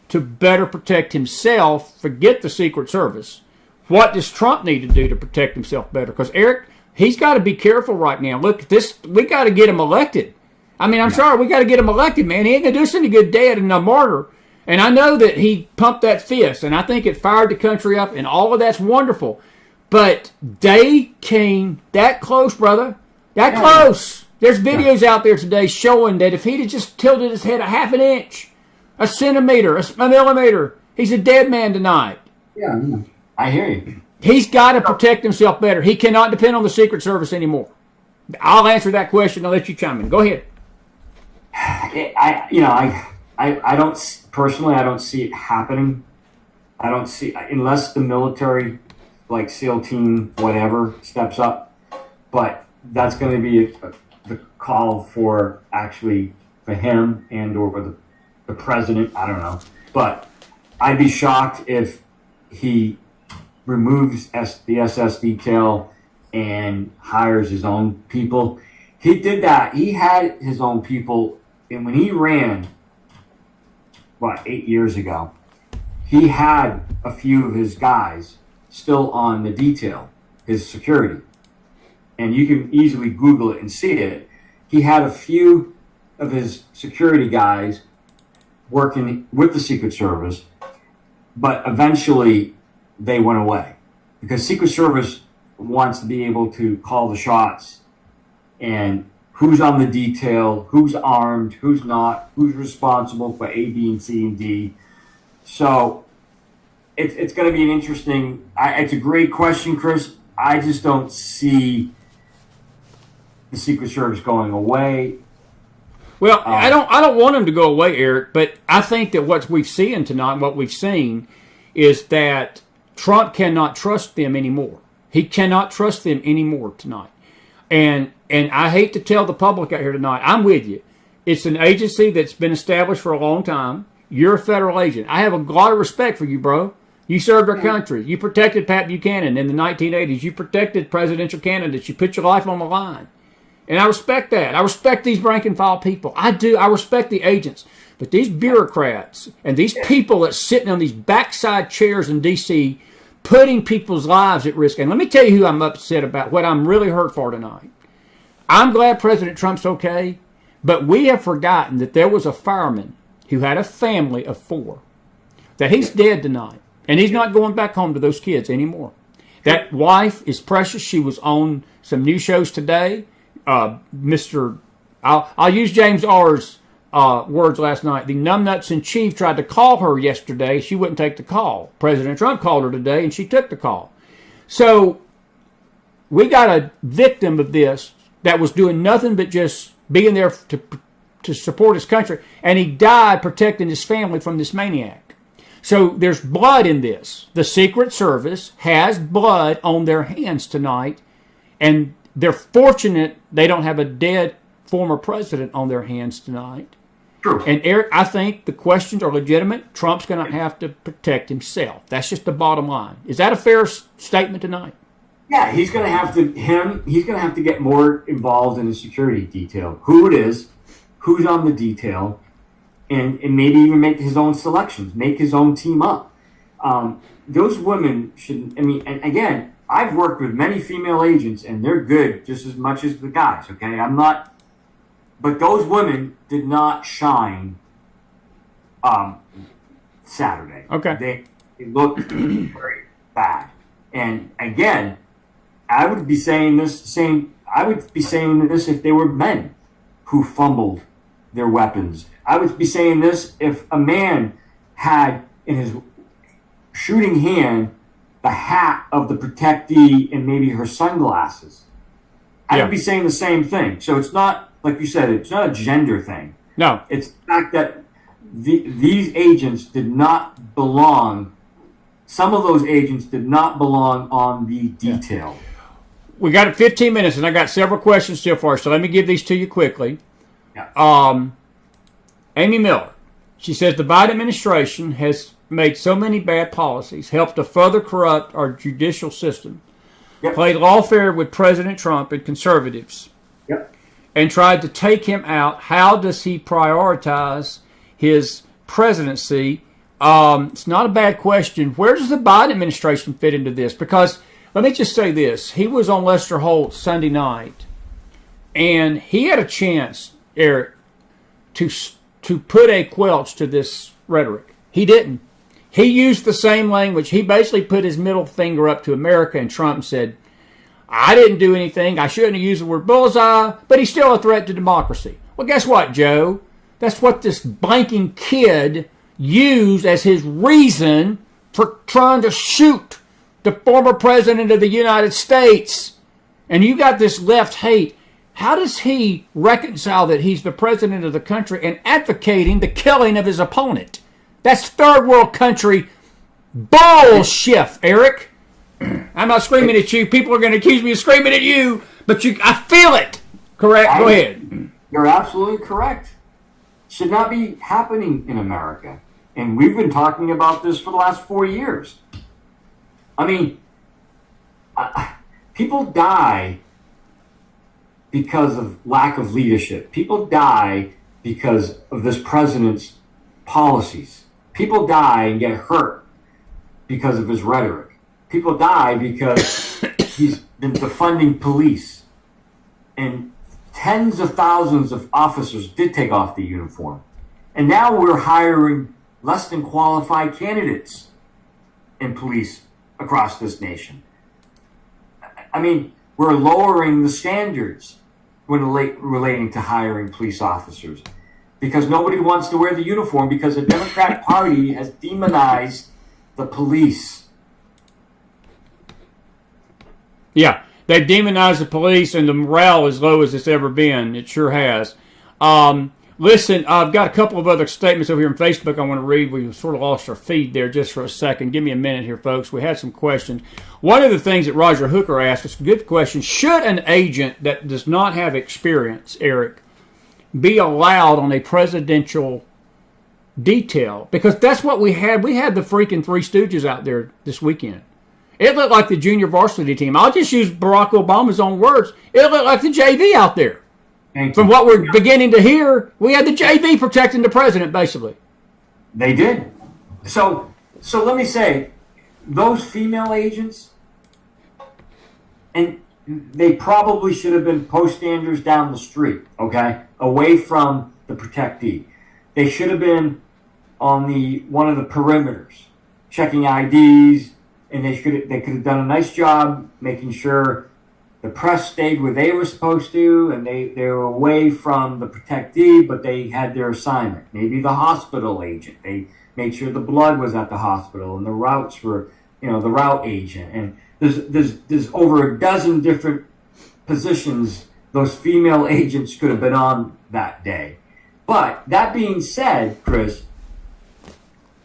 to better protect himself? Forget the Secret Service. What does Trump need to do to protect himself better? Because, Eric, he's got to be careful right now. Look, we got to get him elected. I mean, I'm sorry, we got to get him elected, man. He ain't going to do us any good dead and a martyr. And I know that he pumped that fist, and I think it fired the country up, and all of that's wonderful. But they came that close, brother. That close. There's videos out there today showing that if he'd have just tilted his head a half an inch, a centimeter, a millimeter, he's a dead man tonight. Yeah, I hear you. He's got to protect himself better. He cannot depend on the Secret Service anymore. I'll answer that question. I'll let you chime in. Go ahead. I don't personally. I don't see it happening. I don't see, unless the military, like SEAL team, whatever, steps up. But that's going to be the call for him and or the president. I don't know. But I'd be shocked if he removes the SS detail and hires his own people. He did that. He had his own people, and when he ran, 8 years ago, he had a few of his guys still on the detail, his security. And you can easily Google it and see it. He had a few of his security guys working with the Secret Service, but eventually they went away because Secret Service wants to be able to call the shots and who's on the detail, who's armed, who's not, who's responsible for A, B, and C, and D. So it's going to be an interesting, it's a great question, Chris. I just don't see the Secret Service going away. Well, I don't want him to go away, Eric, but I think that what we've seen tonight, what we've seen, is that Trump cannot trust them anymore. He cannot trust them anymore tonight. And I hate to tell the public out here tonight, I'm with you. It's an agency that's been established for a long time. You're a federal agent. I have a lot of respect for you, bro. You served our country. You protected Pat Buchanan in the 1980s. You protected presidential candidates. You put your life on the line. And I respect that. I respect these rank and file people. I do. I respect the agents. But these bureaucrats and these people that's sitting on these backside chairs in D.C. putting people's lives at risk. And let me tell you who I'm upset about, what I'm really hurt for tonight. I'm glad President Trump's okay, but we have forgotten that there was a fireman who had a family of 4, that he's dead tonight. And he's not going back home to those kids anymore. That wife is precious. She was on some new shows today. I'll use James R.'s words last night. The numbnuts in chief tried to call her yesterday. She wouldn't take the call. President Trump called her today, and she took the call. So we got a victim of this that was doing nothing but just being there to support his country, and he died protecting his family from this maniac. So there's blood in this. The Secret Service has blood on their hands tonight, and they're fortunate they don't have a dead former president on their hands tonight. True. And Eric, I think the questions are legitimate. Trump's going to have to protect himself. That's just the bottom line. Is that a fair statement tonight? Yeah, he's going to have to get more involved in the security detail. Who it is, who's on the detail, and maybe even make his own selections, make his own team up. Those women should, and again, I've worked with many female agents, and they're good just as much as the guys, okay? But those women did not shine Saturday. Okay. They looked very bad. And again, I would be saying this if they were men who fumbled their weapons. I would be saying this if a man had in his shooting hand the hat of the protectee and maybe her sunglasses. I would be saying the same thing. So it's not, like you said, it's not a gender thing. No. It's the fact that these agents did not belong, some of those agents did not belong on the detail. Yeah. We got 15 minutes, and I got several questions still for us, so let me give these to you quickly. Yeah. Amy Miller, she says the Biden administration has made so many bad policies, helped to further corrupt our judicial system, played lawfare with President Trump and conservatives, and tried to take him out. How does he prioritize his presidency? It's not a bad question. Where does the Biden administration fit into this? Because let me just say this. He was on Lester Holt Sunday night, and he had a chance, Eric, to put a quelch to this rhetoric. He didn't. He used the same language. He basically put his middle finger up to America and Trump and said, I didn't do anything. I shouldn't have used the word bullseye, but he's still a threat to democracy. Well, guess what, Joe? That's what this blanking kid used as his reason for trying to shoot the former president of the United States. And you got this left hate. How does he reconcile that he's the president of the country and advocating the killing of his opponent? That's third world country bullshit, Eric. I'm not screaming at you. People are going to accuse me of screaming at you, but I feel it. Correct? Go ahead. You're absolutely correct. Should not be happening in America. And we've been talking about this for the last 4 years. I mean, people die because of lack of leadership. People die because of this president's policies. People die and get hurt because of his rhetoric. People die because he's been defunding police. And tens of thousands of officers did take off the uniform. And now we're hiring less than qualified candidates in police across this nation. I mean, we're lowering the standards when relating to hiring police officers because nobody wants to wear the uniform because the Democratic Party has demonized the police. Yeah, they've demonized the police, and the morale is low as it's ever been. It sure has. Listen, I've got a couple of other statements over here on Facebook I want to read. We sort of lost our feed there just for a second. Give me a minute here, folks. We had some questions. One of the things that Roger Hooker asked is a good question. Should an agent that does not have experience, Eric, be allowed on a presidential detail? Because that's what we had. We had the freaking Three Stooges out there this weekend. It looked like the junior varsity team. I'll just use Barack Obama's own words. It looked like the JV out there. From what we're beginning to hear, we had the JV protecting the president, basically. They did. So let me say, those female agents, and they probably should have been poststanders down the street, okay, away from the protectee. They should have been on one of the perimeters, checking IDs, and they could have done a nice job making sure the press stayed where they were supposed to, and they were away from the protectee, but they had their assignment. Maybe the hospital agent. They made sure the blood was at the hospital, and the routes were, the route agent. And there's over a dozen different positions those female agents could have been on that day. But that being said, Chris,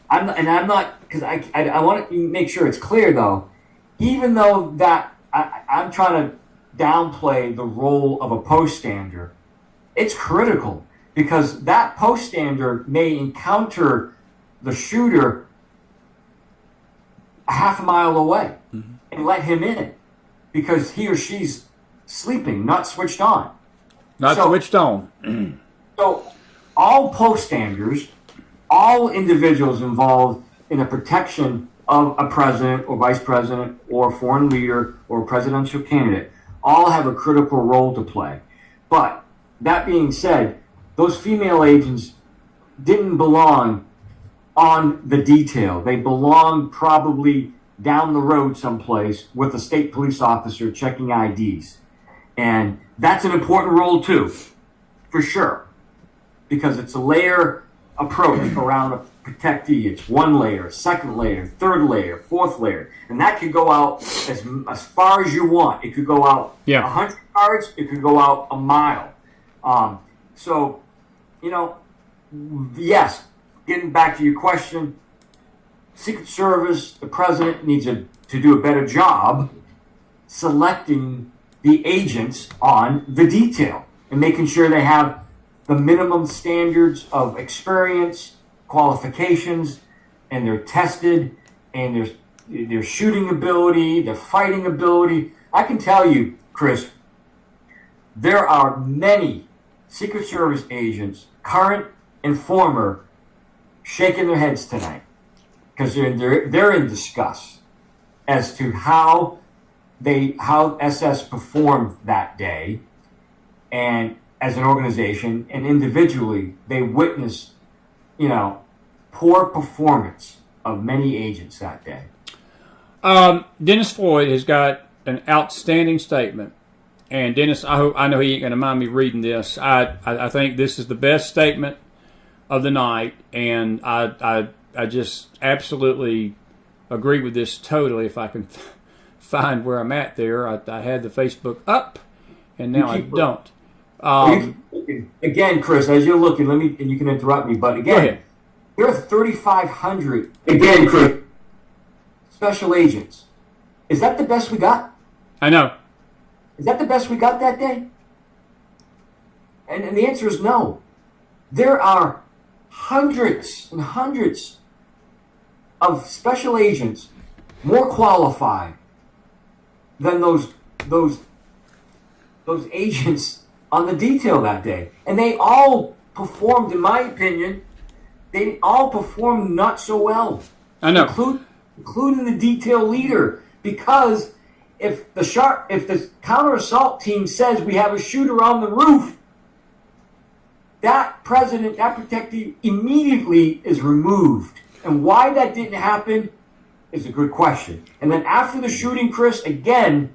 I'm not because I want to make sure it's clear though. Even though that I'm trying to downplay the role of a poststander, it's critical because that poststander may encounter the shooter a half a mile away and let him in because he or she's sleeping, not switched on. Switched on. So all poststanders, all individuals involved in the protection of a president or vice president or foreign leader or presidential candidate all have a critical role to play. But that being said, those female agents didn't belong on the detail. They belonged probably down the road someplace with a state police officer checking IDs. And that's an important role too, for sure, because it's a layer approach around a protectee. It's one layer, second layer, third layer, fourth layer, and that could go out as far as you want. It could go out 100 yards. It could go out a mile. So, yes. Getting back to your question, Secret Service, the president needs to do a better job selecting the agents on the detail and making sure they have the minimum standards of experience, qualifications, and they're tested, and their shooting ability, their fighting ability. I can tell you, Chris, there are many Secret Service agents, current and former, shaking their heads tonight because they're in disgust as to how SS performed that day, and as an organization and individually, they witnessed, poor performance of many agents that day. Dennis Floyd has got an outstanding statement, and Dennis, I know he ain't gonna mind me reading this. I think this is the best statement of the night, and I just absolutely agree with this totally. If I can find where I'm at there, I had the Facebook up, and now I don't. Again, Chris, as you're looking, and you can interrupt me, but again, there are 3,500. Again, Chris, special agents. Is that the best we got? I know. Is that the best we got that day? And the answer is no. There are hundreds and hundreds of special agents more qualified than those those agents on the detail that day. And they all performed, in my opinion, they all performed not so well. I know. Including the detail leader. Because if the counter assault team says we have a shooter on the roof, that protectee immediately is removed. And why that didn't happen is a good question. And then after the shooting, Chris, again,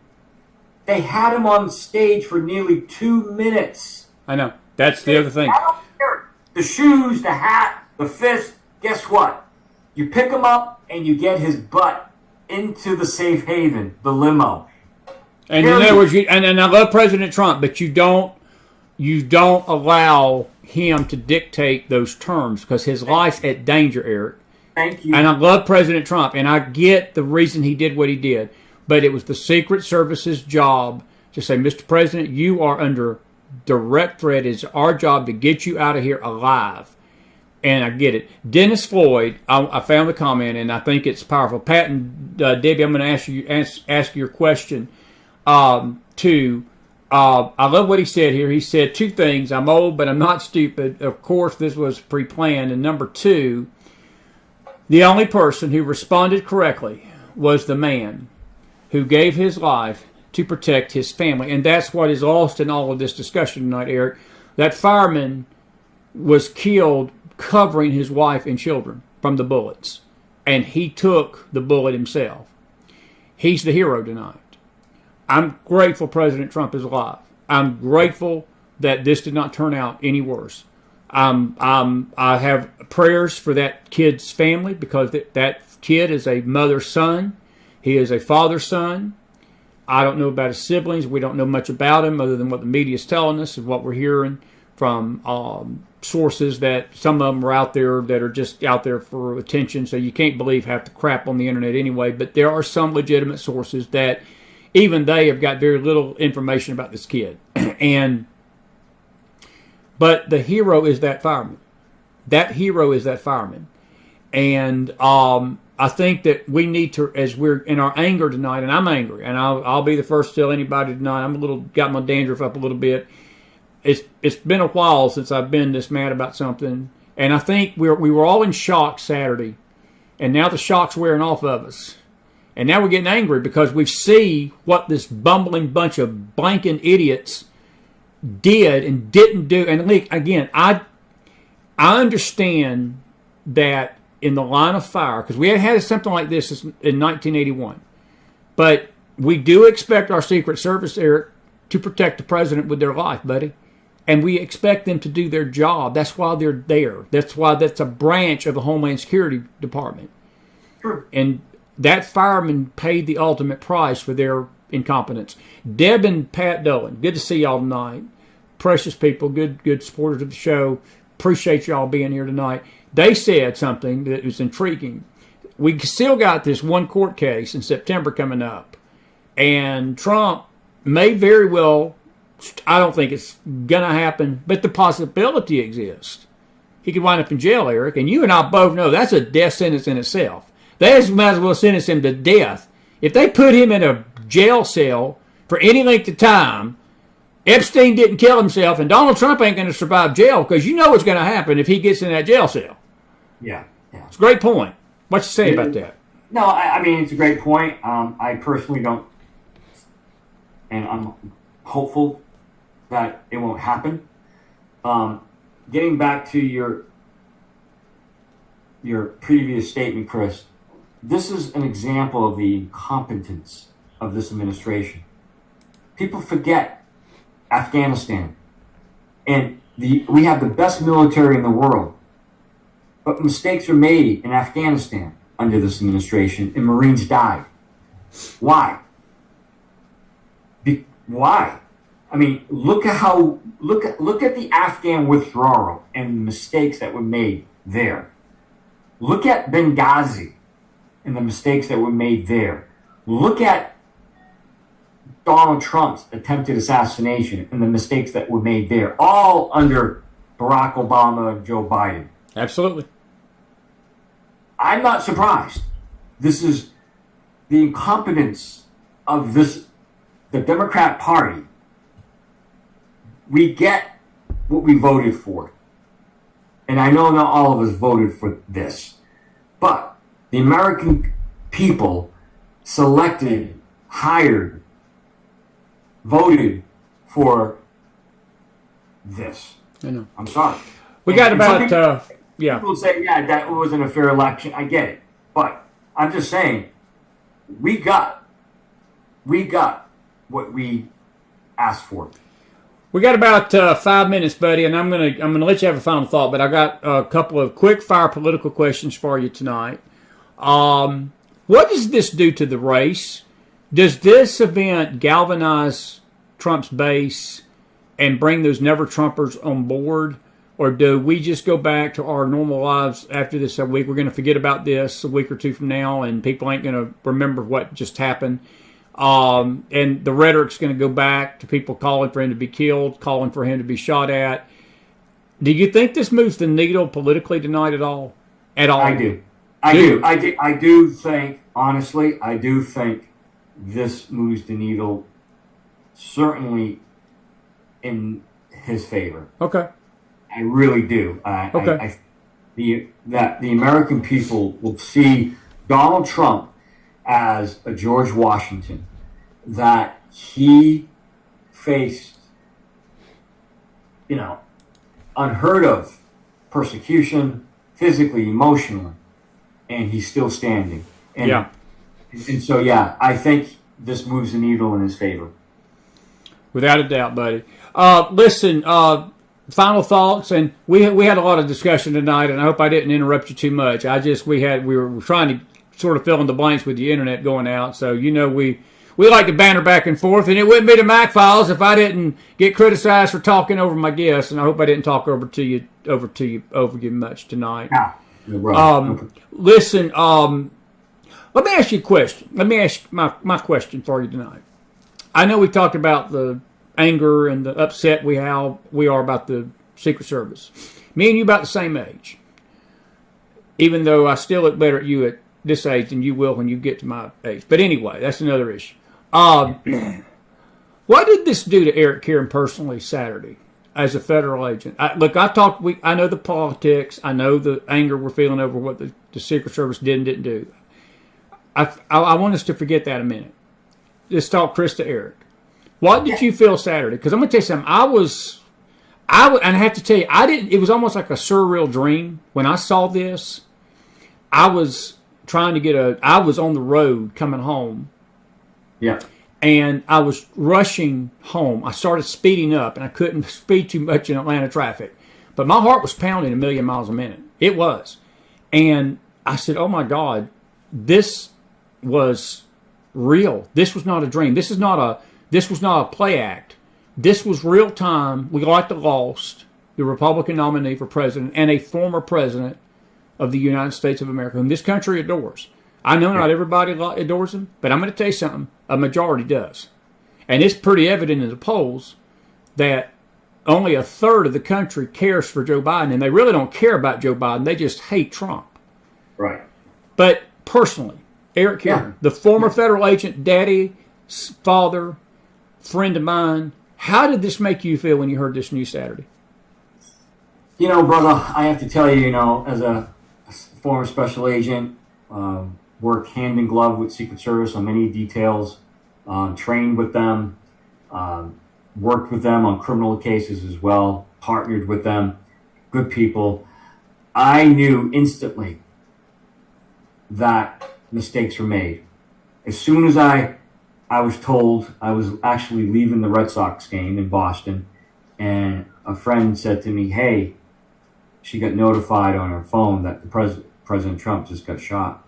they had him on stage for nearly 2 minutes. I know. That's the other thing. I don't care. The shoes, the hat, the fist, guess what? You pick him up and you get his butt into the safe haven, the limo. And in other words, and I love President Trump, but you don't allow him to dictate those terms because his life's at danger, Eric. Thank you. And I love President Trump, and I get the reason he did what he did. But it was the Secret Service's job to say, Mr. President, you are under direct threat. It's our job to get you out of here alive. And I get it. Dennis Floyd, I found the comment, and I think it's powerful. Pat and Debbie, I'm going to ask your question too. I love what he said here. He said 2 things. I'm old, but I'm not stupid. Of course, this was pre-planned. And number 2, the only person who responded correctly was the man who gave his life to protect his family. And that's what is lost in all of this discussion tonight, Eric. That fireman was killed covering his wife and children from the bullets. And he took the bullet himself. He's the hero tonight. I'm grateful President Trump is alive. I'm grateful that this did not turn out any worse. I have prayers for that kid's family because that kid is a mother's son. He is a father's son. I don't know about his siblings. We don't know much about him other than what the media is telling us and what we're hearing from sources that some of them are out there that are just out there for attention. So you can't believe half the crap on the internet anyway. But there are some legitimate sources that even they have got very little information about this kid. But the hero is that fireman. That hero is that fireman. And I think that we need to, as we're in our anger tonight, and I'm angry, and I'll be the first to tell anybody tonight, got my dandruff up a little bit. It's been a while since I've been this mad about something. And I think we were all in shock Saturday. And now the shock's wearing off of us. And now we're getting angry because we see what this bumbling bunch of blanking idiots did and didn't do. And again, I understand that in the line of fire, because we had something like this in 1981. But we do expect our Secret Service, Eric, to protect the president with their life, buddy. And we expect them to do their job. That's why they're there. That's a branch of the Homeland Security Department. Sure. And that fireman paid the ultimate price for their incompetence. Deb and Pat Dolan, good to see y'all tonight. Precious people, good supporters of the show. Appreciate y'all being here tonight. They said something that was intriguing. We still got this one court case in September coming up. And Trump may very well, I don't think it's going to happen, but the possibility exists. He could wind up in jail, Eric. And you and I both know that's a death sentence in itself. They might as well sentence him to death. If they put him in a jail cell for any length of time, Epstein didn't kill himself, and Donald Trump ain't going to survive jail because you know what's going to happen if he gets in that jail cell. Yeah. It's a great point. What you say about that? No, I mean, it's a great point. I personally don't, and I'm hopeful that it won't happen. Getting back to your previous statement, Chris, this is an example of the incompetence of this administration. People forget Afghanistan, and we have the best military in the world, but mistakes are made in Afghanistan under this administration, and Marines died. Why? Why? I mean, look at the Afghan withdrawal and the mistakes that were made there. Look at Benghazi and the mistakes that were made there. Look at Donald Trump's attempted assassination and the mistakes that were made there, all under Barack Obama and Joe Biden. Absolutely. I'm not surprised. This is the incompetence of the Democrat Party we get what we voted for. And I know not all of us voted for this, but the American people selected, hired, voted for this. I know. I'm sorry. We got about, yeah. People say, yeah, that wasn't a fair election. I get it. But I'm just saying, we got what we asked for. We got about 5 minutes, buddy, and I'm gonna let you have a final thought. But I got a couple of quick fire political questions for you tonight. What does this do to the race? Does this event galvanize Trump's base and bring those never Trumpers on board, or do we just go back to our normal lives after this week? We're going to forget about this a week or two from now, and people ain't going to remember what just happened. And the rhetoric's going to go back to people calling for him to be killed, calling for him to be shot at. Do you think this moves the needle politically tonight at all? At all? I do. I do think, honestly, I do think this moves the needle certainly in his favor. Okay. I really do. Okay. That the American people will see Donald Trump as a George Washington, that he faced, unheard of persecution, physically, emotionally, and he's still standing. And so, I think this moves the needle in his favor. Without a doubt, buddy. Listen, final thoughts, and we had a lot of discussion tonight, and I hope I didn't interrupt you too much. We were trying to sort of fill in the blanks with the internet going out, so we like to banter back and forth, and it wouldn't be the McFiles if I didn't get criticized for talking over my guests, and I hope I didn't talk over you much tonight. No problem. Listen, let me ask you a question. Let me ask my question for you tonight. I know we talked about the anger and the upset we are about the Secret Service. Me and you about the same age. Even though I still look better at you at this age than you will when you get to my age. But anyway, that's another issue. What did this do to Eric Caron personally Saturday as a federal agent? I know the politics. I know the anger we're feeling over what the Secret Service did and didn't do. I want us to forget that a minute. Let's talk Chris to Eric. What did you feel Saturday? Because I'm going to tell you something. And I have to tell you, it was almost like a surreal dream. When I saw this, I was I was on the road coming home. Yeah. And I was rushing home. I started speeding up, and I couldn't speed too much in Atlanta traffic. But my heart was pounding 1,000,000 miles a minute. It was. And I said, oh my God, this was real. This was not a dream. This was not a play act. This was real time. We like the lost, the Republican nominee for president, and a former president of the United States of America, whom this country adores. I know not everybody adores him, but I'm going to tell you something. A majority does. And it's pretty evident in the polls that only a third of the country cares for Joe Biden, and they really don't care about Joe Biden. They just hate Trump. Right. But personally, Eric Caron, the former federal agent, daddy, father, friend of mine, how did this make you feel when you heard this news Saturday? Brother, I have to tell you, as a former special agent, worked hand in glove with Secret Service on many details, trained with them, worked with them on criminal cases as well, partnered with them, good people. I knew instantly that mistakes were made. As soon as I was told I was actually leaving the Red Sox game in Boston, and a friend said to me, hey, she got notified on her phone that President Trump just got shot.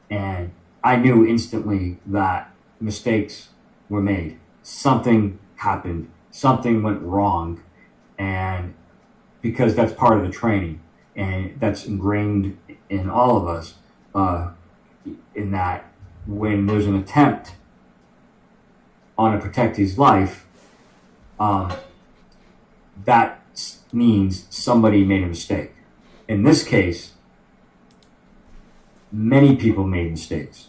And I knew instantly that mistakes were made. Something happened. Something went wrong. And because that's part of the training, and that's ingrained in all of us, in that when there's an attempt on a protectee's life, that means somebody made a mistake. In this case, many people made mistakes.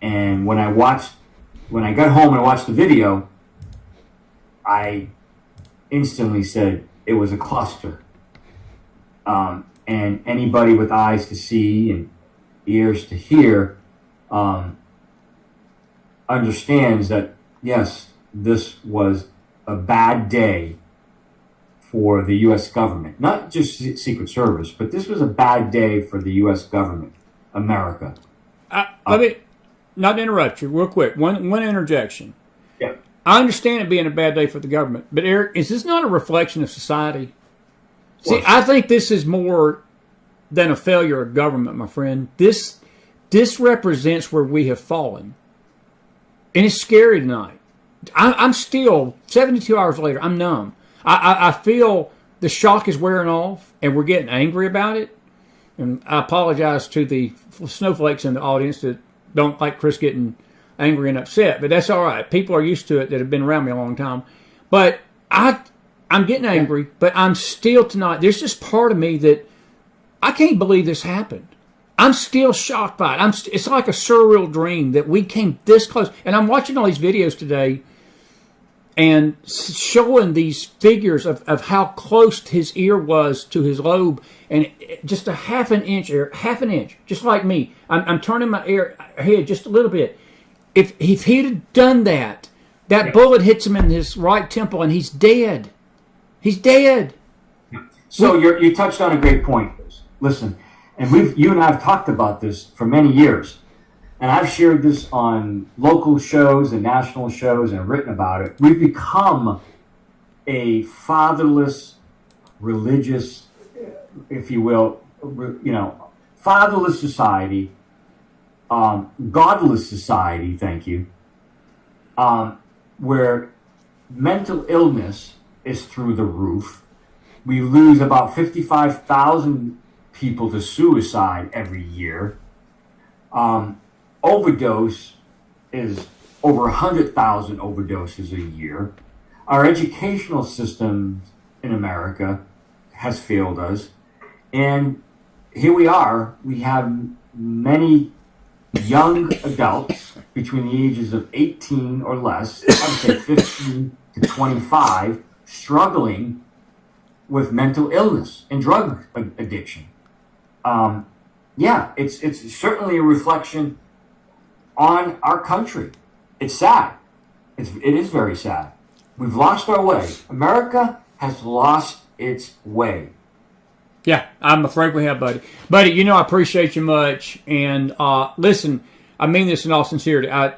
And when I got home and I watched the video, instantly said it was a cluster. And anybody with eyes to see and ears to hear understands that, yes, this was a bad day for the U.S. government, not just Secret Service, but this was a bad day for the U.S. government, America. Let me, not to interrupt you, real quick, one interjection. Yeah. I understand it being a bad day for the government, but Eric, is this not a reflection of society? See, I think this is more than a failure of government, my friend. This represents where we have fallen. And it's scary tonight. I'm still, 72 hours later, I'm numb. I feel the shock is wearing off, and we're getting angry about it. And I apologize to the snowflakes in the audience that don't like Chris getting angry and upset, but that's all right. People are used to it that have been around me a long time. But I'm getting angry, but I'm still tonight. There's just part of me that I can't believe this happened. I'm still shocked by it. It's like a surreal dream that we came this close. And I'm watching all these videos today and showing these figures of how close his ear was to his lobe, and just a half an inch, just like me. I'm turning my head just a little bit. If he'd have done that, bullet hits him in his right temple, and he's dead. He's dead. So you touched on a great point. Listen, and you and I have talked about this for many years. And I've shared this on local shows and national shows and written about it. We've become a fatherless, religious, if you will, fatherless society, godless society, thank you, where mental illness is through the roof. We lose about 55,000 people to suicide every year. Overdose is over 100,000 overdoses a year. Our educational system in America has failed us. And here we are. We have many young adults between the ages of 18 or less, I would say 15 to 25, struggling with mental illness and drug addiction. It's certainly a reflection on our country. It's sad. It is very sad. We've lost our way. America has lost its way. Yeah, I'm afraid we have, buddy. Buddy, I appreciate you much. And listen, I mean this in all sincerity. I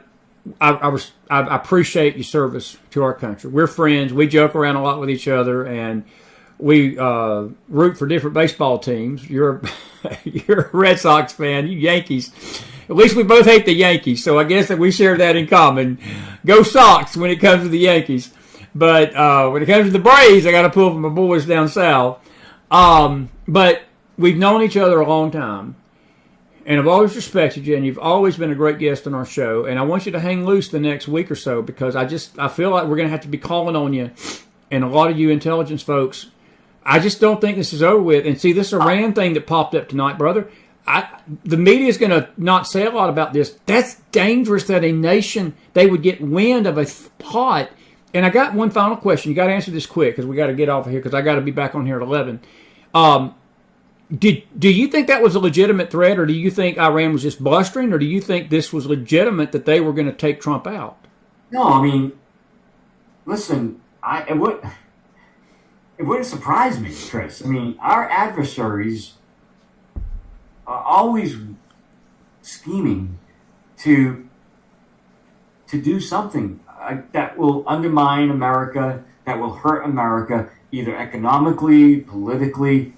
appreciate your service to our country. We're friends. We joke around a lot with each other, and we root for different baseball teams. You're a Red Sox fan. You Yankees. At least we both hate the Yankees, so I guess that we share that in common. Go Sox when it comes to the Yankees. But when it comes to the Braves, I got to pull for my boys down south. But we've known each other a long time, and I've always respected you, and you've always been a great guest on our show. And I want you to hang loose the next week or so, because I feel like we're going to have to be calling on you, and a lot of you intelligence folks. I just don't think this is over with. And see, this Iran thing that popped up tonight, brother, the media is going to not say a lot about this. That's dangerous that a nation, they would get wind of a pot. And I got one final question. You got to answer this quick, because we got to get off of here, because I got to be back on here at 11. Do you think that was a legitimate threat, or do you think Iran was just blustering, or do you think this was legitimate that they were going to take Trump out? No, I mean, listen, it wouldn't surprise me, Chris. I mean, our adversaries are always scheming to do something that will undermine America, that will hurt America, either economically, politically,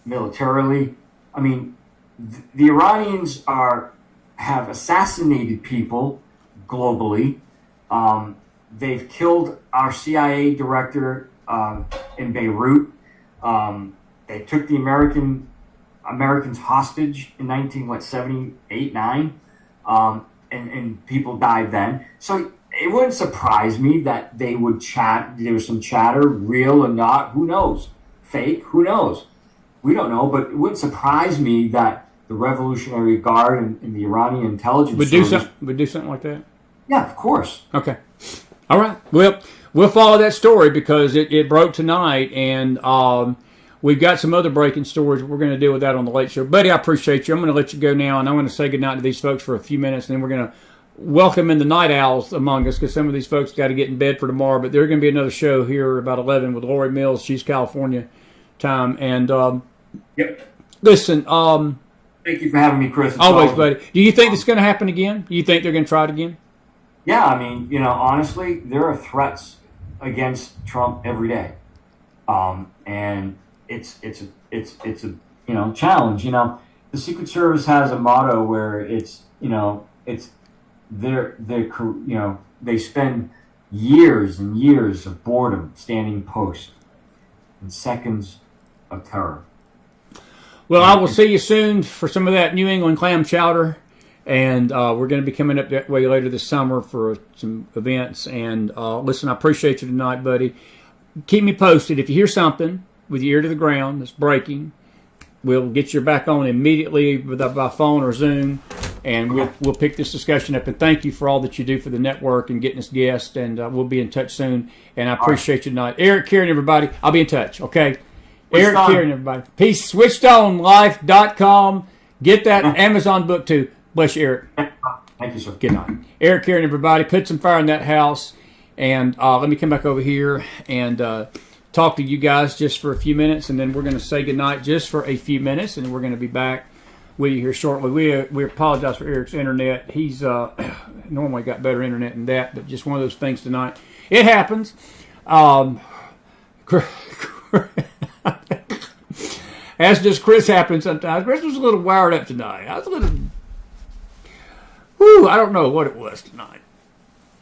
militarily. I mean, the Iranians have assassinated people globally. They've killed our CIA director in Beirut. They took the Americans hostage in 1978, 9, and people died then. So it wouldn't surprise me that they would chat. There was some chatter, real or not, who knows? Fake, who knows? We don't know, but it wouldn't surprise me that the Revolutionary Guard and the Iranian intelligence would do something like that. Yeah, of course. Okay. All right. Well, we'll follow that story because it broke tonight, and we've got some other breaking stories. We're going to deal with that on the late show. Buddy, I appreciate you. I'm going to let you go now, and I'm going to say goodnight to these folks for a few minutes, and then we're going to welcome in the night owls among us because some of these folks got to get in bed for tomorrow. But there's going to be another show here about 11 with Lori Mills. She's California time. And Yep. listen, Thank you for having me, Chris. It's always, buddy. Do you think it's going to happen again? Do you think they're going to try it again? Yeah, I mean, honestly, there are threats against Trump every day, and it's a challenge. The Secret Service has a motto where it's they spend years and years of boredom standing post and seconds of terror. Well, I will see you soon for some of that New England clam chowder. And we're going to be coming up that way later this summer for some events. And listen, I appreciate you tonight, buddy. Keep me posted. If you hear something with your ear to the ground that's breaking, we'll get you back on immediately by phone or Zoom. And we'll pick this discussion up. And thank you for all that you do for the network and getting us guests. And we'll be in touch soon. And I appreciate you tonight. Eric, Caron, everybody. I'll be in touch, okay? Eric, Caron, everybody. Peace. SwitchedOnLife.com. Get that Amazon book, too. Bless you, Eric. Thank you, sir. Good night. Eric, Caron, everybody. Put some fire in that house. And let me come back over here and talk to you guys just for a few minutes. And then we're going to say goodnight just for a few minutes. And we're going to be back with you here shortly. We apologize for Eric's internet. He's normally got better internet than that. But just one of those things tonight. It happens. As does Chris happen sometimes. Chris was a little wired up tonight. I was a little... I don't know what it was tonight.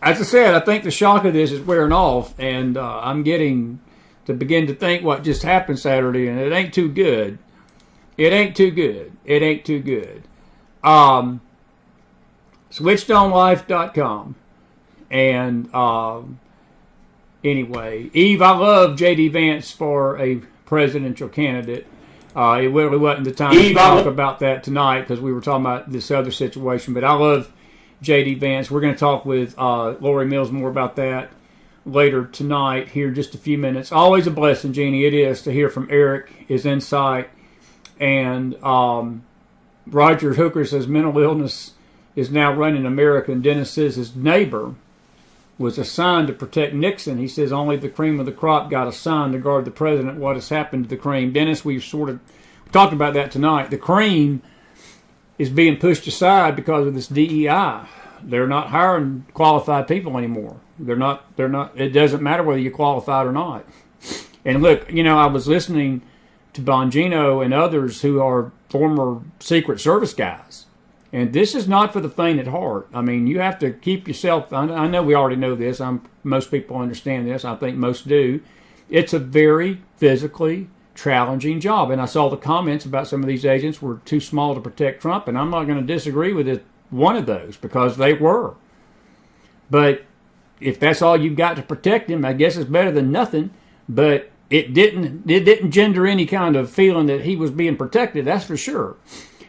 As I said, I think the shock of this is wearing off, and I'm getting to begin to think what just happened Saturday, and it ain't too good. It ain't too good. It ain't too good. SwitchedOnLife.com. And anyway, Eve, I love J.D. Vance for a presidential candidate. It really wasn't the time to talk about that tonight because we were talking about this other situation. But I love J.D. Vance. We're going to talk with Lori Mills more about that later tonight here in just a few minutes. Always a blessing, Jeannie, it is to hear from Eric, his insight. And Roger Hooker says mental illness is now running America. And Dennis says his neighbor was assigned to protect Nixon. He says only the cream of the crop got assigned to guard the president. What has happened to the cream? Dennis, we've sort of talked about that tonight. The cream is being pushed aside because of this DEI. They're not hiring qualified people anymore. They're not. It doesn't matter whether you're qualified or not. And look, I was listening to Bongino and others who are former Secret Service guys. And this is not for the faint at heart. I mean, you have to keep yourself... I know we already know this. Most people understand this. I think most do. It's a very physically challenging job. And I saw the comments about some of these agents were too small to protect Trump. And I'm not going to disagree with one of those because they were. But if that's all you've got to protect him, I guess it's better than nothing. But it didn't gender any kind of feeling that he was being protected. That's for sure.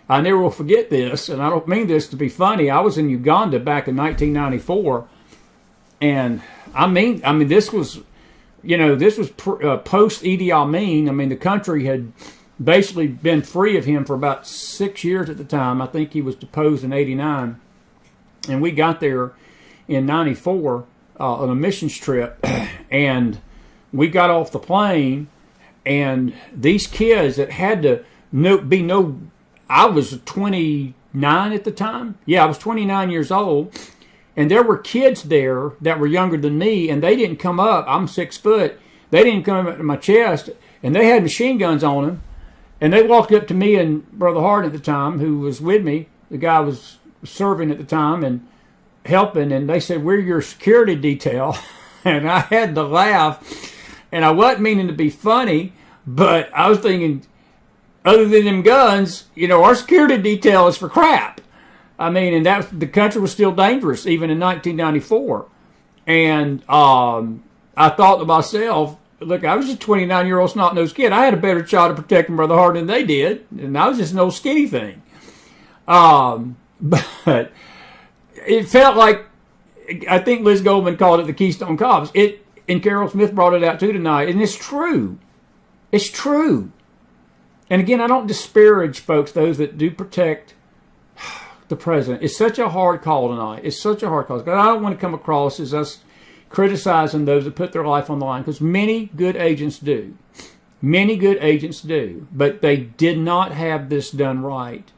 I never will forget this, and I don't mean this to be funny. I was in Uganda back in 1994, and I mean, this was, post Idi Amin. I mean, the country had basically been free of him for about 6 years at the time. I think he was deposed in '89, and we got there in '94 on a missions trip, and we got off the plane, and these kids that had to I was 29 at the time. Yeah, I was 29 years old. And there were kids there that were younger than me, and they didn't come up. I'm 6 foot. They didn't come up to my chest, and they had machine guns on them. And they walked up to me and Brother Hart at the time, who was with me. The guy was serving at the time and helping, and they said, "We're your security detail." And I had to laugh. And I wasn't meaning to be funny, but I was thinking... Other than them guns, our security detail is for crap. I mean, and the country was still dangerous even in 1994. And I thought to myself, look, I was just a 29-year-old snot-nosed kid. I had a better shot at protecting Brother Hart than they did, and I was just an old skinny thing. But it felt like I think Liz Goldman called it the Keystone Cops. And Carol Smith brought it out too tonight, and it's true. It's true. And again, I don't disparage folks, those that do protect the president. It's such a hard call tonight. It's such a hard call. Because I don't want to come across as us criticizing those that put their life on the line, because many good agents do. Many good agents do. But they did not have this done right.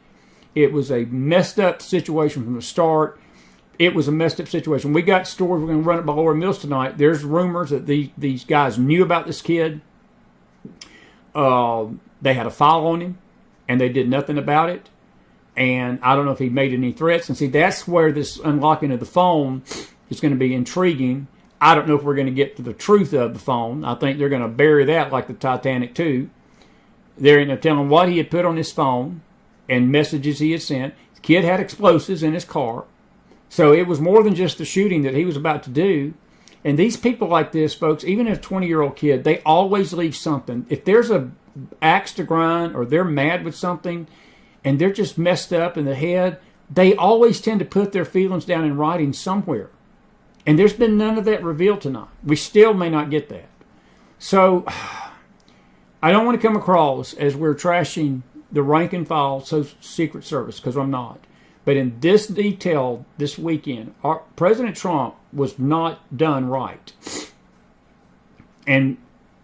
It was a messed up situation from the start. It was a messed up situation. We got stories, we're going to run it by Lori Mills tonight. There's rumors that these guys knew about this kid. They had a file on him, and they did nothing about it. And I don't know if he made any threats. And see, that's where this unlocking of the phone is going to be intriguing. I don't know if we're going to get to the truth of the phone. I think they're going to bury that like the Titanic too. They're going to tell him what he had put on his phone and messages he had sent. The kid had explosives in his car. So it was more than just the shooting that he was about to do. And these people like this, folks, even a 20-year-old kid, they always leave something. If there's a axe to grind or they're mad with something and they're just messed up in the head, they always tend to put their feelings down in writing somewhere. And there's been none of that revealed tonight. We still may not get that. So I don't want to come across as we're trashing the rank and file Secret Service, because I'm not. But in this detail this weekend, President Trump was not done right. And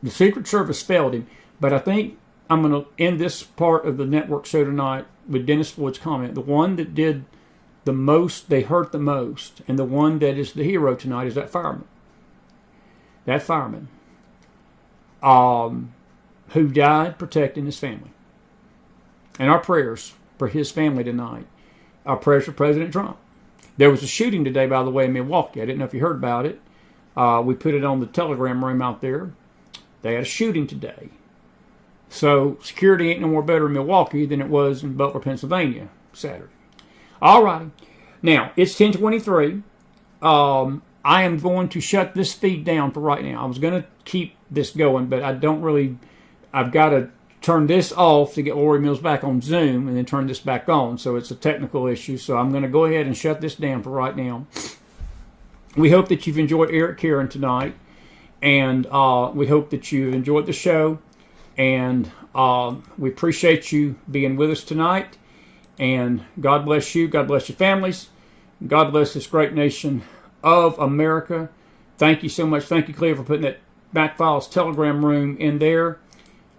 the Secret Service failed him. But I think I'm going to end this part of the network show tonight with Dennis Floyd's comment. The one that did the most, they hurt the most, and the one that is the hero tonight is that fireman. That fireman who died protecting his family. And our prayers for his family tonight. Our prayers for President Trump. There was a shooting today, by the way, in Milwaukee. I didn't know if you heard about it. We put it on the Telegram room out there. They had a shooting today. So security ain't no more better in Milwaukee than it was in Butler, Pennsylvania, Saturday. All righty. Now, it's 10:23. I am going to shut this feed down for right now. I was going to keep this going, but I've got to turn this off to get Lori Mills back on Zoom and then turn this back on. So it's a technical issue. So I'm going to go ahead and shut this down for right now. We hope that you've enjoyed Eric Caron tonight. And we hope that you've enjoyed the show. And we appreciate you being with us tonight. And God bless you. God bless your families. God bless this great nation of America. Thank you so much. Thank you, Cleo, for putting that McFiles Telegram room in there.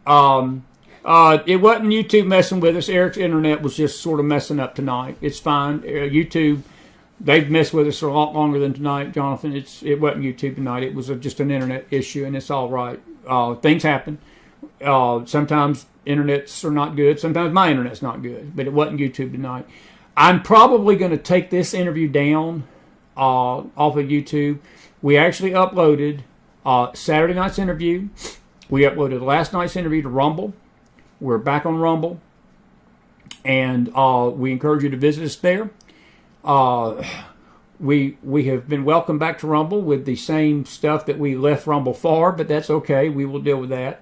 It wasn't YouTube messing with us. Eric's internet was just sort of messing up tonight. It's fine. YouTube, they've messed with us for a lot longer than tonight, Jonathan. It wasn't YouTube tonight. It was just an internet issue, and it's all right. Things happen. Sometimes internets are not good. Sometimes my internet's not good, but it wasn't YouTube tonight. I'm probably going to take this interview down off of YouTube. We actually uploaded Saturday night's interview. We uploaded last night's interview to Rumble. We're back on Rumble. And we encourage you to visit us there. We have been welcomed back to Rumble with the same stuff that we left Rumble for, but that's okay. We will deal with that.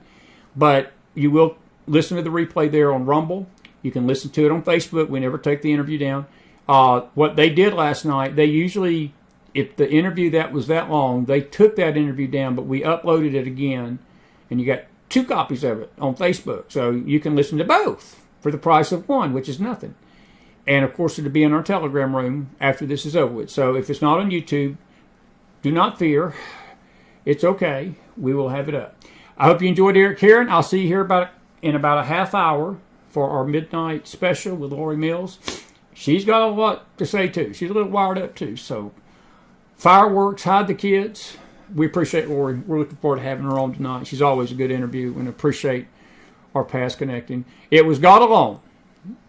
But you will listen to the replay there on Rumble. You can listen to it on Facebook. We never take the interview down. What they did last night, they usually, if the interview that was that long, they took that interview down, but we uploaded it again. And you got 2 copies of it on Facebook. So you can listen to both for the price of one, which is nothing. And, of course, it'll be in our Telegram room after this is over with. So if it's not on YouTube, do not fear. It's okay. We will have it up. I hope you enjoyed Eric Caron. I'll see you here in about a half hour for our midnight special with Lori Mills. She's got a lot to say, too. She's a little wired up, too. So fireworks, hide the kids. We appreciate Lori. We're looking forward to having her on tonight. She's always a good interview, and appreciate our past connecting. It was God alone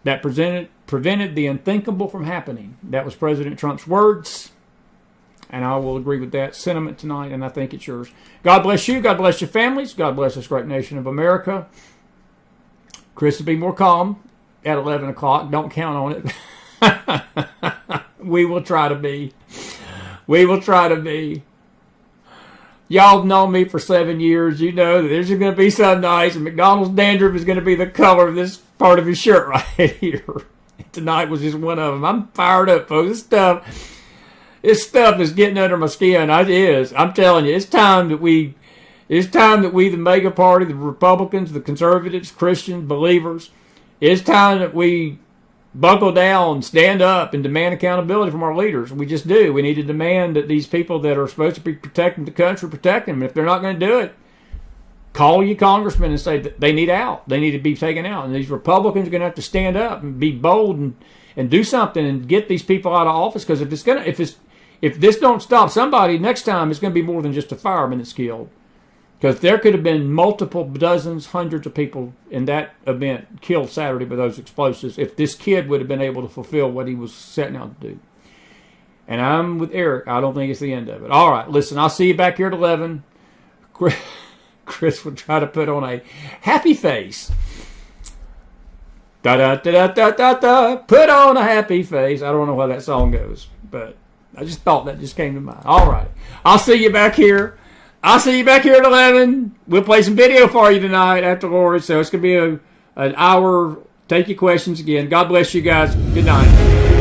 that prevented the unthinkable from happening. That was President Trump's words, and I will agree with that sentiment tonight, and I think it's yours. God bless you. God bless your families. God bless this great nation of America. Chris will be more calm at 11 o'clock. Don't count on it. We will try to be. We will try to be. Y'all have known me for 7 years. You know that there's going to be some nights, and McDonald's dandruff is going to be the color of this part of his shirt right here. Tonight was just one of them. I'm fired up, folks. This stuff, This stuff is getting under my skin. It is. I'm telling you, it's time that we, the mega party, the Republicans, the conservatives, Christians, believers, it's time that we buckle down, stand up, and demand accountability from our leaders. We just do. We need to demand that these people that are supposed to be protecting the country, protect them. And if they're not going to do it, call your congressman and say that they need out. They need to be taken out. And these Republicans are going to have to stand up and be bold and do something and get these people out of office. Because if this don't stop somebody, next time it's going to be more than just a fireman that's killed. Because there could have been multiple dozens, hundreds of people in that event killed Saturday by those explosives if this kid would have been able to fulfill what he was setting out to do. And I'm with Eric. I don't think it's the end of it. All right, listen, I'll see you back here at 11. Chris will try to put on a happy face. Da-da-da-da-da-da-da. Put on a happy face. I don't know how that song goes, but I just thought that just came to mind. All right. I'll see you back here. I'll see you back here at 11. We'll play some video for you tonight after Lori. So it's going to be an hour. Take your questions again. God bless you guys. Good night.